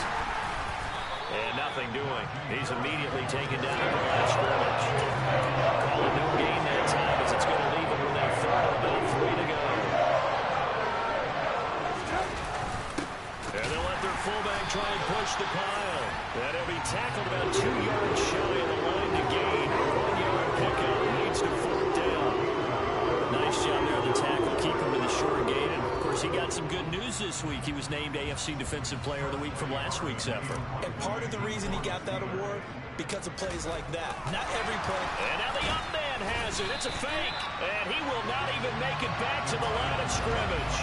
And nothing doing. He's immediately taken down at the last scrimmage. Call it no gain that time as it's going to leave him with a third and about 3 to go. And they'll let their fullback try and push the pile. And he'll be tackled about 2 yards shy of the line to gain. 1-yard pickup leads to 4th down. Nice job there on the tackle. Keep him to the short gain. And of course, he got some good news this week. He was named AFC Defensive Player of the Week from last week's effort. And part of the reason he got that award, because of plays like that. Not every play. And now the up man has it. It's a fake. And he will not even make it back to the line of scrimmage.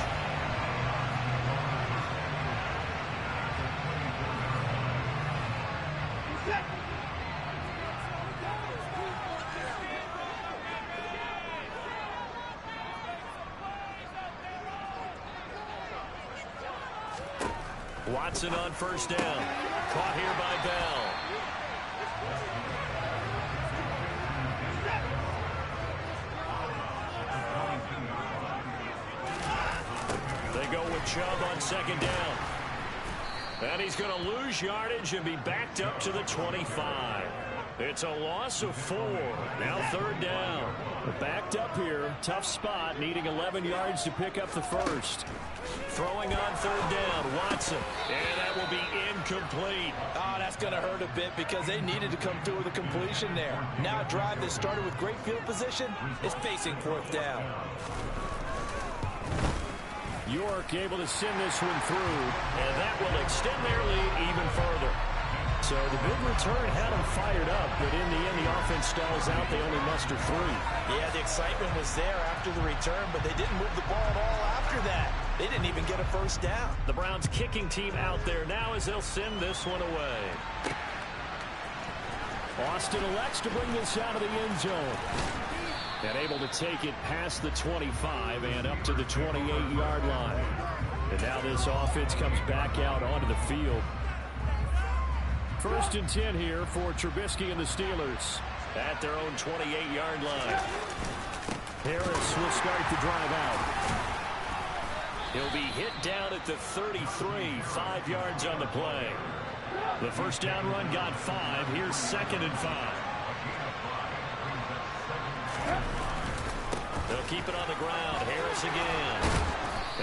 Watson on first down. Caught here by Bell. They go with Chubb on second down. And he's going to lose yardage and be backed up to the 25. It's a loss of 4. Now third down. Backed up here. Tough spot. Needing 11 yards to pick up the first. Throwing on third down. Watson. And that will be incomplete. Oh, that's going to hurt a bit because they needed to come through with a completion there. Now a drive that started with great field position is facing 4th down. York able to send this one through. And that will extend their lead even further. So the big return had them fired up, but in the end, the offense stalls out. They only muster 3. Yeah, the excitement was there after the return, but they didn't move the ball at all after that. They didn't even get a first down. The Browns kicking team out there now as they'll send this one away. Austin elects to bring this out of the end zone. And able to take it past the 25 and up to the 28-yard line. And now this offense comes back out onto the field. 1st and 10 here for Trubisky and the Steelers at their own 28-yard line. Harris will start the drive out. He'll be hit down at the 33, 5 yards on the play. The first down run got 5. Here's 2nd and 5. They'll keep it on the ground. Harris again.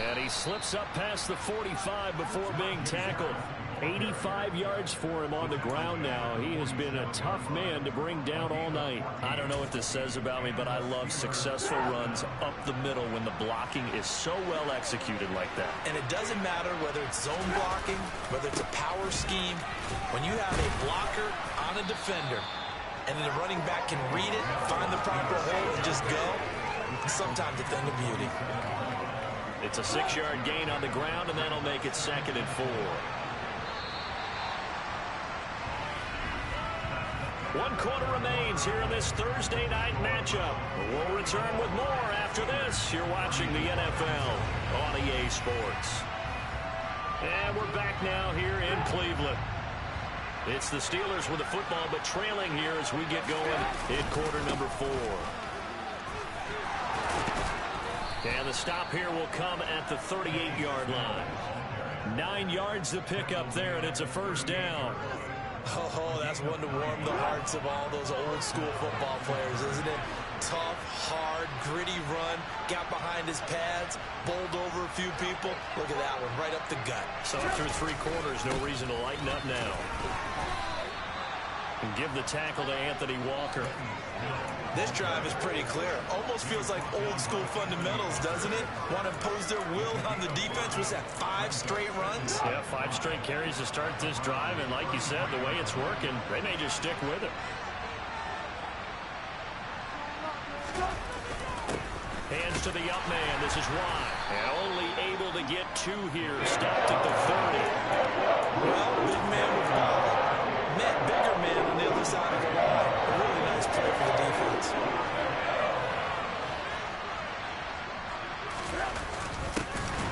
And he slips up past the 45 before being tackled. 85 yards for him on the ground now. He has been a tough man to bring down all night. I don't know what this says about me, but I love successful runs up the middle when the blocking is so well executed like that. And it doesn't matter whether it's zone blocking, whether it's a power scheme. When you have a blocker on a defender, and then the running back can read it, find the proper hole, and just go, it's sometimes a thing of beauty. It's a 6-yard gain on the ground, and that'll make it 2nd and 4. 1 quarter remains here in this Thursday night matchup. We'll return with more after this. You're watching the NFL on EA Sports. And we're back now here in Cleveland. It's the Steelers with the football, but trailing here as we get going in quarter number 4. And the stop here will come at the 38-yard line. 9 yards to pick up there, and it's a first down. Oh, that's one to warm the hearts of all those old school football players, isn't it? Tough, hard, gritty run, got behind his pads, bowled over a few people. Look at that one, right up the gut. So through 3 quarters, no reason to lighten up now. And give the tackle to Anthony Walker. This drive is pretty clear. Almost feels like old school fundamentals, doesn't it? Want to impose their will on the defense. Was that 5 straight runs? Yeah, 5 straight carries to start this drive. And like you said, the way it's working, they may just stick with it. Hands to the up man. This is wide. And only able to get 2 here. Stopped at the 30. Well, big man with ball. Met bigger man on the other side of the line. A really nice play for the defense.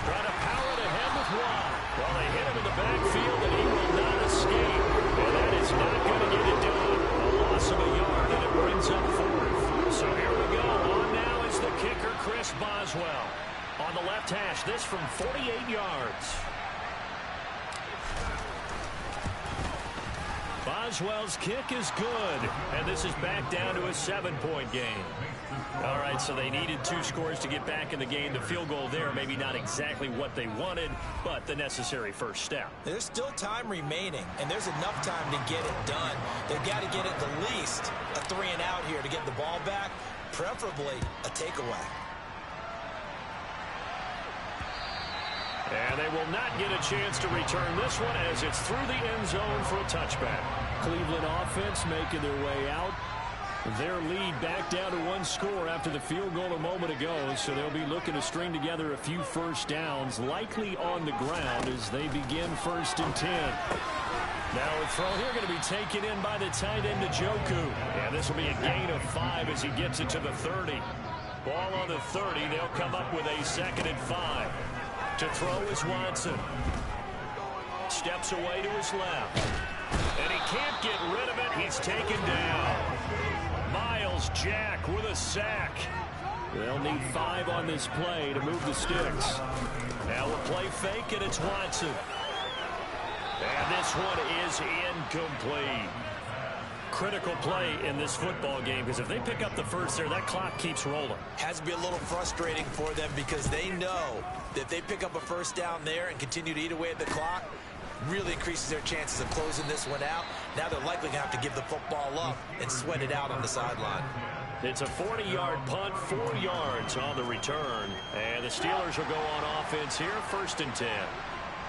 Trying to power it ahead with 1. Well, they hit him in the backfield, and he will not escape. And that is not going to get it done. A loss of a yard, and it brings up 4th. So here we go. On now is the kicker, Chris Boswell. On the left hash, this from 48 yards. Boswell's kick is good, and this is back down to a 7-point game. All right, so they needed 2 scores to get back in the game. The field goal there, maybe not exactly what they wanted, but the necessary first step. There's still time remaining, and there's enough time to get it done. They've got to get at the least a 3 and out here to get the ball back, preferably a takeaway. And they will not get a chance to return this one as it's through the end zone for a touchback. Cleveland offense making their way out. Their lead back down to 1 score after the field goal a moment ago, so they'll be looking to string together a few first downs, likely on the ground as they begin 1st and 10. Now a throw here going to be taken in by the tight end Njoku. And this will be a gain of 5 as he gets it to the 30. Ball on the 30. They'll come up with a 2nd and 5. To throw is Watson. Steps away to his left. And he can't get rid of it. He's taken down. Miles Jack with a sack. They'll need 5 on this play to move the sticks. Now a play fake, and it's Watson. And this one is incomplete. Critical play in this football game, because if they pick up the first there, that clock keeps rolling. Has to be a little frustrating for them because they know that if they pick up a first down there and continue to eat away at the clock, really increases their chances of closing this one out. Now they're likely going to have to give the football up and sweat it out on the sideline. It's a 40-yard punt, 4 yards on the return. And the Steelers will go on offense here, 1st and 10.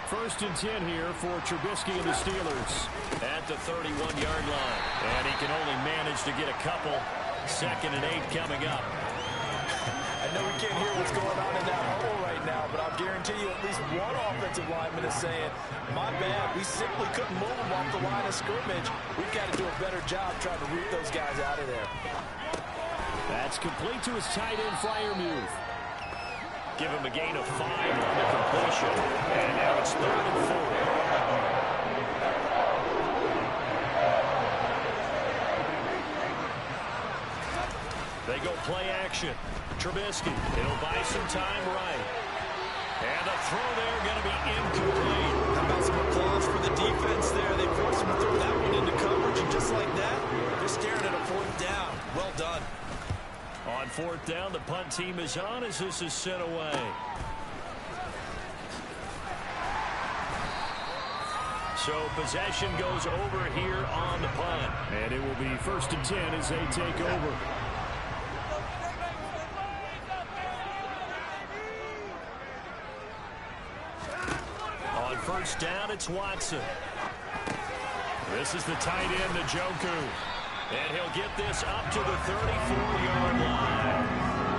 1st and 10 here for Trubisky and the Steelers at the 31-yard line. And he can only manage to get a couple. 2nd and 8 coming up. I know we can't hear what's going on in that huddle right now, but I'll guarantee you at least one offensive lineman is saying, my bad, we simply couldn't move them off the line of scrimmage. We've got to do a better job trying to root those guys out of there. That's complete to his tight end flyer move. Give him a gain of 5 on the completion. And now it's 3rd and 4. They go play action. Trubisky, it'll buy some time right. And the throw there going to be incomplete. How about some applause for the defense there? They forced him to throw that one into coverage, and just like that, they're staring at a 4th down. Well done. On 4th down, the punt team is on as this is sent away. So possession goes over here on the punt. And it will be 1st and 10 as they take over. On 1st down, it's Watson. This is the tight end, Njoku. And he'll get this up to the 34-yard line.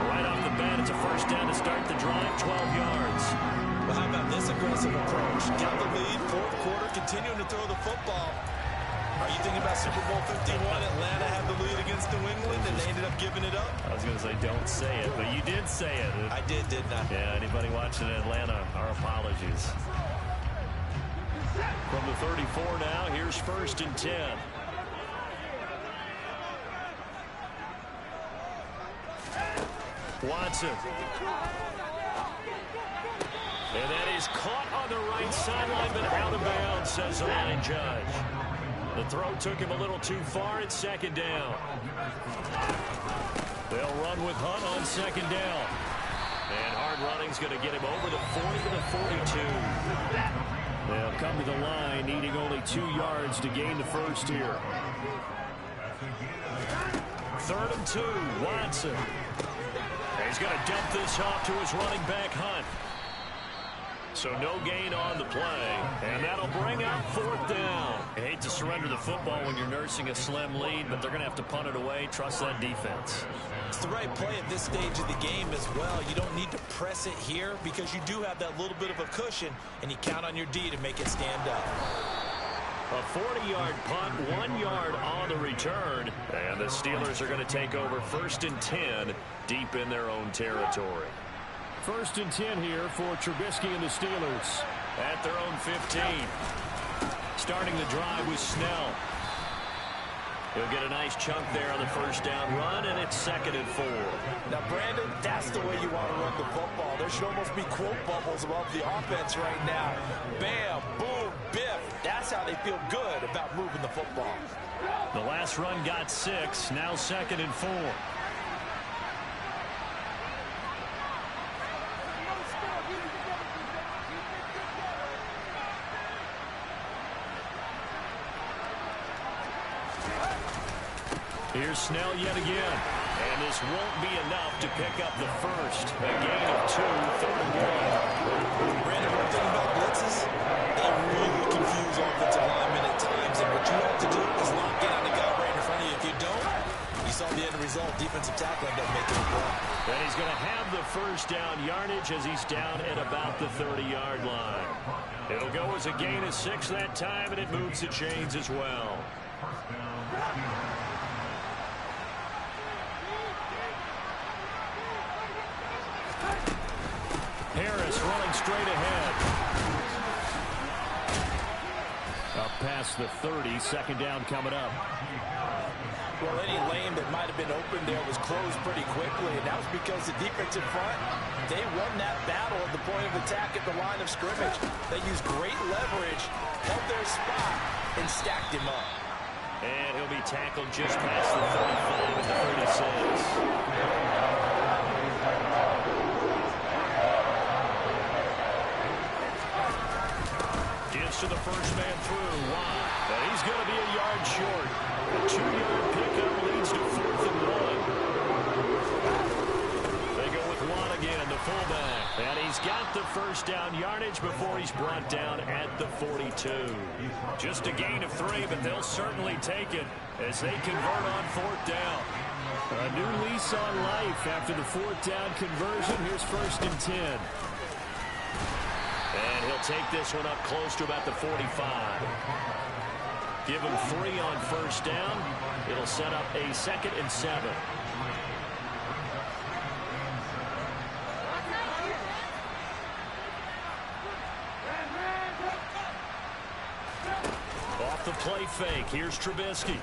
Right off the bat, it's a 1st down to start the drive, 12 yards. Well, how about this aggressive approach? Got the lead, 4th quarter, continuing to throw the football. Are you thinking about Super Bowl 51? Atlanta had the lead against New England, and they ended up giving it up? I was going to say, don't say it, but you did say it. I did, didn't I? Yeah, anybody watching Atlanta, our apologies. From the 34 now, here's 1st and 10. Watson. And that is caught on the right sideline, but out of bounds, says the line judge. The throw took him a little too far. It's 2nd down. They'll run with Hunt on 2nd down. And hard running's going to get him over the 40 to the 42. They'll come to the line, needing only 2 yards to gain the 1st here. 3rd and 2, Watson. He's going to dump this off to his running back, Hunt. So no gain on the play, and that'll bring up 4th down. I hate to surrender the football when you're nursing a slim lead, but they're going to have to punt it away. Trust that defense. It's the right play at this stage of the game as well. You don't need to press it here because you do have that little bit of a cushion, and you count on your D to make it stand up. A 40-yard punt, 1 yard on the return, and the Steelers are going to take over 1st and 10 deep in their own territory. 1st and 10 here for Trubisky and the Steelers. At their own 15. Starting the drive with Snell. He'll get a nice chunk there on the 1st down run, and it's 2nd and 4. Now, Brandon, that's the way you want to run the football. There should almost be quote bubbles above the offense right now. Bam, boom, biff. That's how they feel good about moving the football. The last run got 6, now 2nd and 4. Here's Snell yet again. And this won't be enough to pick up the 1st. A gain of 2, 3rd and 1. Brandon, one thing about blitzes, they really confuse offensive linemen at times. And what you have to do is lock in on the guy right in front of you. If you don't, you saw the end result. Defensive tackle ended up making a play. And he's going to have the 1st down yardage as he's down at about the 30-yard line. It'll go as a gain of 6 that time, and it moves the chains as well. Harris running straight ahead. Up past the 30, 2nd down coming up. Well, any lane that might have been open there was closed pretty quickly, and that was because the defensive front, they won that battle at the point of attack at the line of scrimmage. They used great leverage, held their spot, and stacked him up. And he'll be tackled just past the 35 and the 36. To the 1st man through. Watt. And he's going to be a yard short. A 2-yard pickup leads to 4th and 1. They go with Watt again, the fullback. And he's got the 1st down yardage before he's brought down at the 42. Just a gain of 3, but they'll certainly take it as they convert on 4th down. A new lease on life after the 4th down conversion. Here's 1st and 10. And he'll take this one up close to about the 45. Give him 3 on 1st down. It'll set up a 2nd and 7. play fake. Here's Trubisky.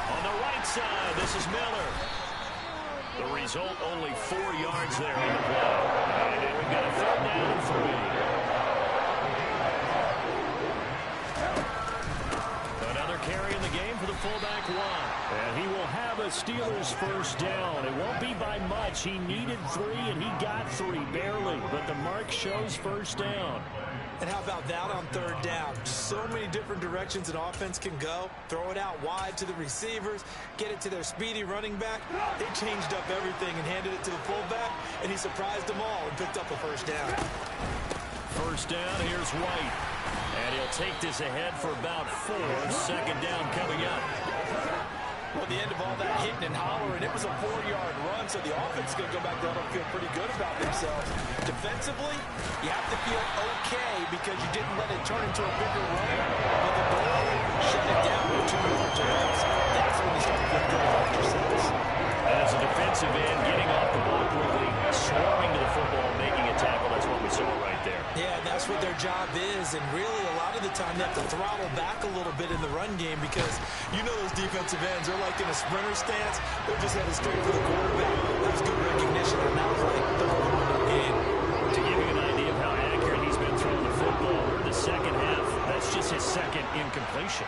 On the right side, this is Miller. The result, only 4 yards there in the play. And we've got a 3rd down and 3. Another carry in the game for the fullback Watt. And he will have a Steelers 1st down. It won't be by much. He needed 3, and he got 3, barely. But the mark shows 1st down. And how about that on 3rd down? So many different directions an offense can go. Throw it out wide to the receivers, get it to their speedy running back. They changed up everything and handed it to the fullback, and he surprised them all and picked up a 1st down. 1st down, here's White. And he'll take this ahead for about 4. 2nd down coming up. Well, at the end of all that hitting and hollering, it was a 4-yard run, so the offense is going to go back there and feel pretty good about themselves. Defensively, you have to feel okay because you didn't let it turn into a bigger run, but the goal, shut it down with 2 yards or less. That's when you start to feel good about yourselves. As a defensive end, getting off the ball quickly, swarming to the football, making a tackle, that's what we saw right there. Yeah, and that's what their job is, and really a lot of the time they have to throttle back a little bit in the run game because you know those defensive ends, they're like in a sprinter stance, they're just headed straight for the quarterback. That was good recognition on that play. They're all going to the game. To give you an idea of how accurate he's been throwing the football, we're in the 2nd half. That's just his 2nd incompletion.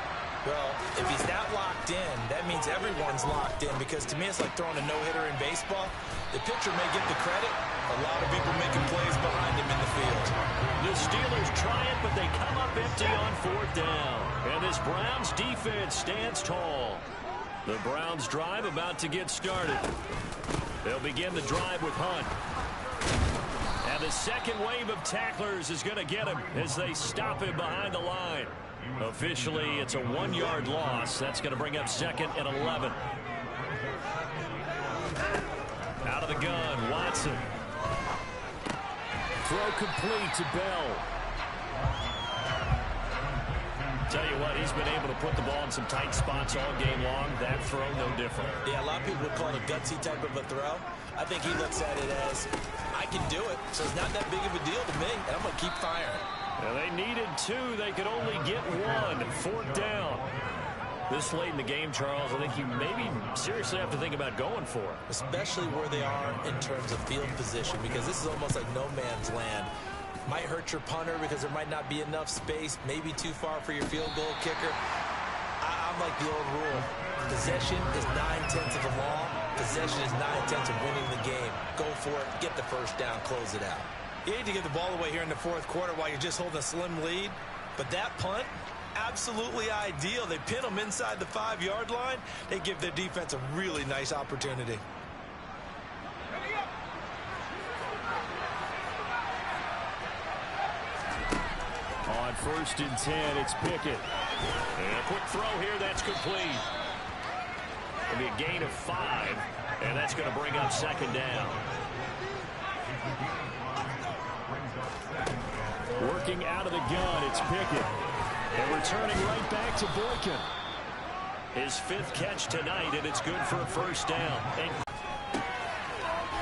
Well, if he's that locked in, that means everyone's locked in because to me it's like throwing a no-hitter in baseball. The pitcher may get the credit. A lot of people making plays behind him in the field. The Steelers try it, but they come up empty on 4th down. And this Browns defense stands tall. The Browns drive about to get started. They'll begin the drive with Hunt. And the 2nd wave of tacklers is going to get him as they stop him behind the line. Officially, it's a 1-yard loss. That's going to bring up 2nd and 11. Out of the gun, Watson. Throw complete to Bell. Tell you what, he's been able to put the ball in some tight spots all game long. That throw, no different. Yeah, a lot of people would call it a gutsy type of a throw. I think he looks at it as, I can do it, so it's not that big of a deal to me, and I'm going to keep firing. Well, they needed 2. They could only get 1. 4th down. This late in the game, Charles, I think you maybe seriously have to think about going for it. Especially where they are in terms of field position, because this is almost like no man's land. Might hurt your punter because there might not be enough space, maybe too far for your field goal kicker. I'm like the old rule. Possession is 9/10 of the law. Possession is 9/10 of winning the game. Go for it, get the 1st down, close it out. You need to get the ball away here in the 4th quarter while you're just holding a slim lead. But that punt, absolutely ideal. They pin them inside the 5-yard line. They give their defense a really nice opportunity. On 1st and 10, it's Pickett. And a quick throw here, that's complete. It'll be a gain of 5, and that's going to bring up 2nd down. Working out of the gun, it's Pickett. And returning right back to Boykin. His 5th catch tonight, and it's good for a 1st down. And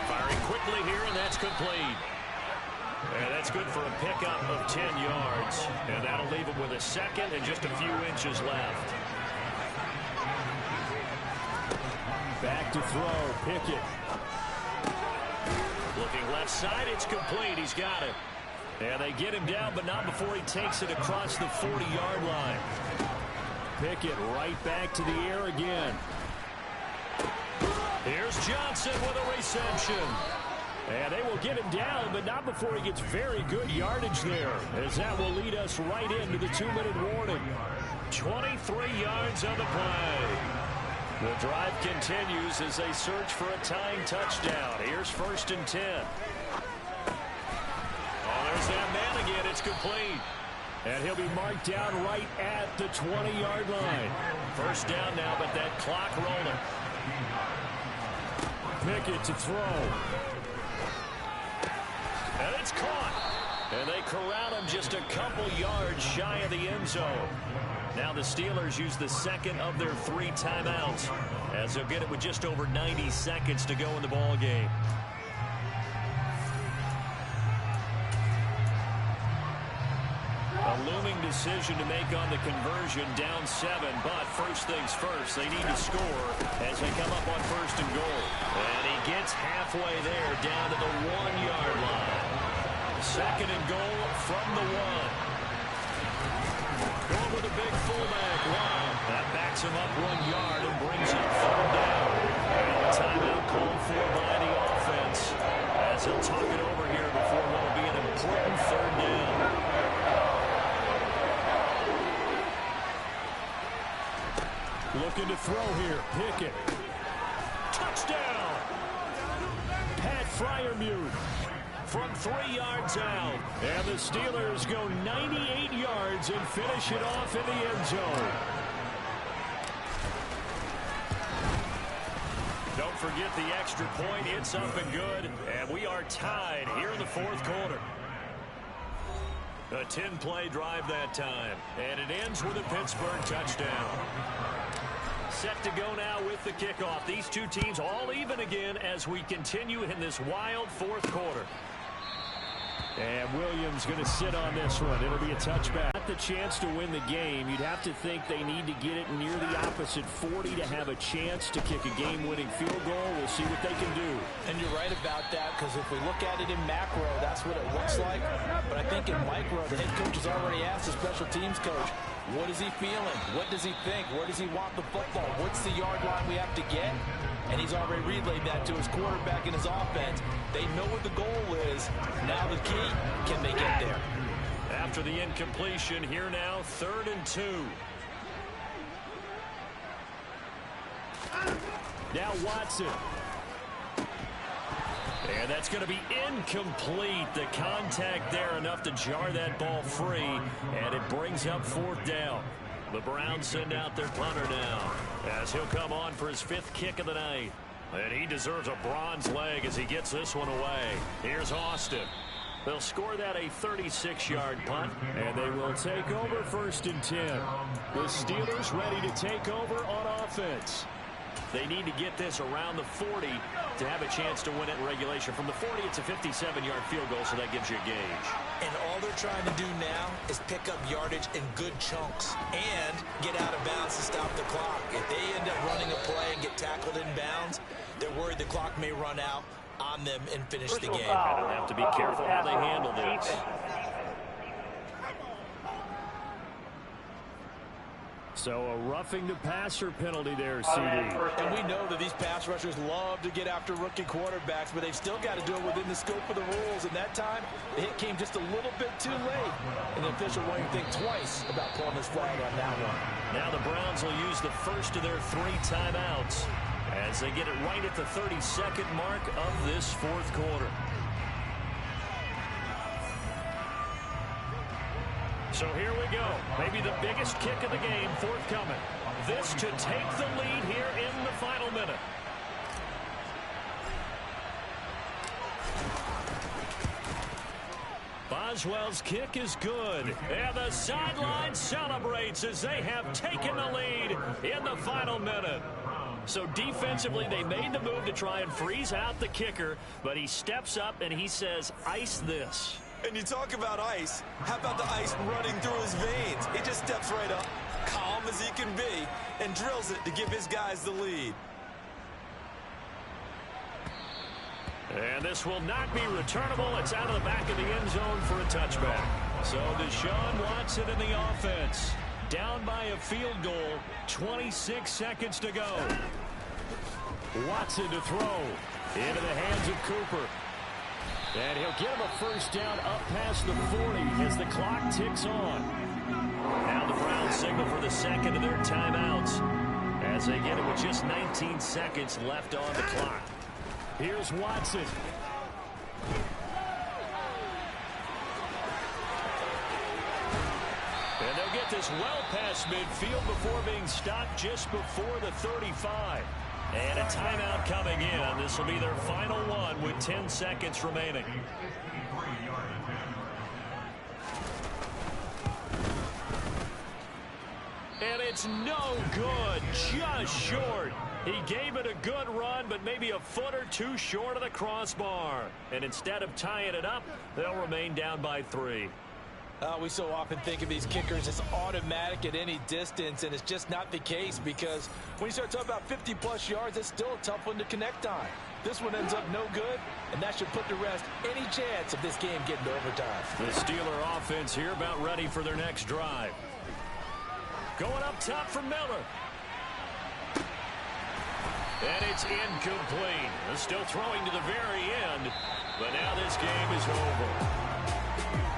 firing quickly here, and that's complete. And that's good for a pickup of 10 yards. And that'll leave him with a 2nd and just a few inches left. Back to throw, Pickett. Looking left side, it's complete. He's got it. And they get him down, but not before he takes it across the 40-yard line. Pickett right back to the air again. Here's Johnson with a reception. And they will get him down, but not before he gets very good yardage there, as that will lead us right into the 2-minute warning. 23 yards on the play. The drive continues as they search for a tying touchdown. Here's 1st and 10. Oh, there's that man again. It's complete. And he'll be marked down right at the 20-yard line. 1st down now, but that clock rolling. Pickett to throw. And it's caught. And they corral him just a couple yards shy of the end zone. Now the Steelers use the 2nd of their 3 timeouts as they'll get it with just over 90 seconds to go in the ball game. looming decision to make on the conversion, down 7. But first things first, they need to score as they come up on first and goal. And he gets halfway there, down to the 1-yard line. Second and goal from the 1. Going with a big fullback. Wow. That backs him up 1 yard and brings up third down. And a timeout called for by the offense as he'll talk it over here before what will be an important third down. Looking to throw here. Pickett. Touchdown. Pat Freiermuth. From 3 yards out. And the Steelers go 98 yards and finish it off in the end zone. Don't forget the extra point. It's up and good. And we are tied here in the fourth quarter. A 10-play drive that time. And it ends with a Pittsburgh touchdown. Set to go now with the kickoff. These two teams all even again as we continue in this wild fourth quarter. And Williams going to sit on this one. It'll be a touchback. Not the chance to win the game. You'd have to think they need to get it near the opposite 40 to have a chance to kick a game-winning field goal. We'll see what they can do. And you're right about that, because if we look at it in macro, that's what it looks like. But I think in micro, the head coach has already asked the special teams coach, what is he feeling? What does he think? Where does he want the football? What's the yard line we have to get? And he's already relayed that to his quarterback and his offense. They know what the goal is. Now the key, can they get there? After the incompletion, here now, 3rd and 2. Now Watson. And that's going to be incomplete. The contact there enough to jar that ball free. And it brings up 4th down. The Browns send out their punter now as he'll come on for his 5th kick of the night. And he deserves a bronze leg as he gets this one away. Here's Austin. They'll score that a 36-yard punt. And they will take over 1st and 10. The Steelers ready to take over on offense. They need to get this around the 40 to have a chance to win it in regulation. From the 40, it's a 57-yard field goal, so that gives you a gauge. And all they're trying to do now is pick up yardage in good chunks and get out of bounds to stop the clock. If they end up running a play and get tackled in bounds, they're worried the clock may run out on them and finish the game. They'll have to be careful how they handle this. So a roughing the passer penalty there, CD. And we know that these pass rushers love to get after rookie quarterbacks, but they've still got to do it within the scope of the rules. And that time, the hit came just a little bit too late. And the official won't even think twice about pulling his flag on that one. Now the Browns will use the first of their 3 timeouts as they get it right at the 32nd mark of this fourth quarter. So here we go. Maybe the biggest kick of the game forthcoming. This to take the lead here in the final minute. Boswell's kick is good. And the sideline celebrates as they have taken the lead in the final minute. So defensively, they made the move to try and freeze out the kicker, but he steps up and he says, ice this. And you talk about ice. How about the ice running through his veins? He just steps right up, calm as he can be, and drills it to give his guys the lead. And this will not be returnable. It's out of the back of the end zone for a touchback. So Deshaun Watson in the offense. Down by a field goal. 26 seconds to go. Watson to throw. Into the hands of Cooper. And he'll get him a first down up past the 40 as the clock ticks on. Now the Browns signal for the second of their timeouts as they get it with just 19 seconds left on the clock. Here's Watson. And they'll get this well past midfield before being stopped just before the 35. And a timeout coming in. This will be their final one with 10 seconds remaining. And it's no good, just short. He gave it a good run, but maybe a foot or two short of the crossbar. And instead of tying it up, they'll remain down by 3. We so often think of these kickers as automatic at any distance, and it's just not the case because when you start talking about 50-plus yards, it's still a tough one to connect on. This one ends up no good, and that should put to rest any chance of this game getting to overtime. The Steeler offense here about ready for their next drive. Going up top for Miller. And it's incomplete. They're still throwing to the very end, but now this game is over.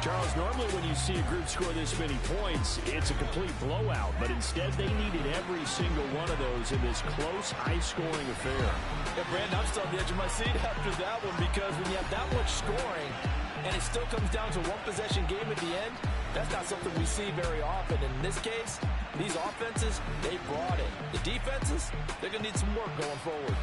Charles, normally when you see a group score this many points, it's a complete blowout. But instead, they needed every single one of those in this close, high-scoring affair. Yeah, Brandon, I'm still on the edge of my seat after that one because when you have that much scoring and it still comes down to one-possession game at the end, that's not something we see very often. In this case, these offenses, they brought it. The defenses, they're going to need some work going forward.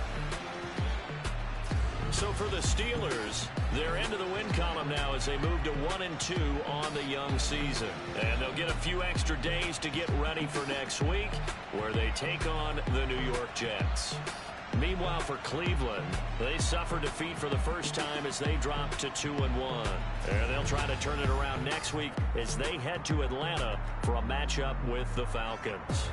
So for the Steelers, they're into the win column now as they move to 1-2 on the young season. And they'll get a few extra days to get ready for next week, where they take on the New York Jets. Meanwhile, for Cleveland, they suffered defeat for the first time as they dropped to 2-1. And they'll try to turn it around next week as they head to Atlanta for a matchup with the Falcons.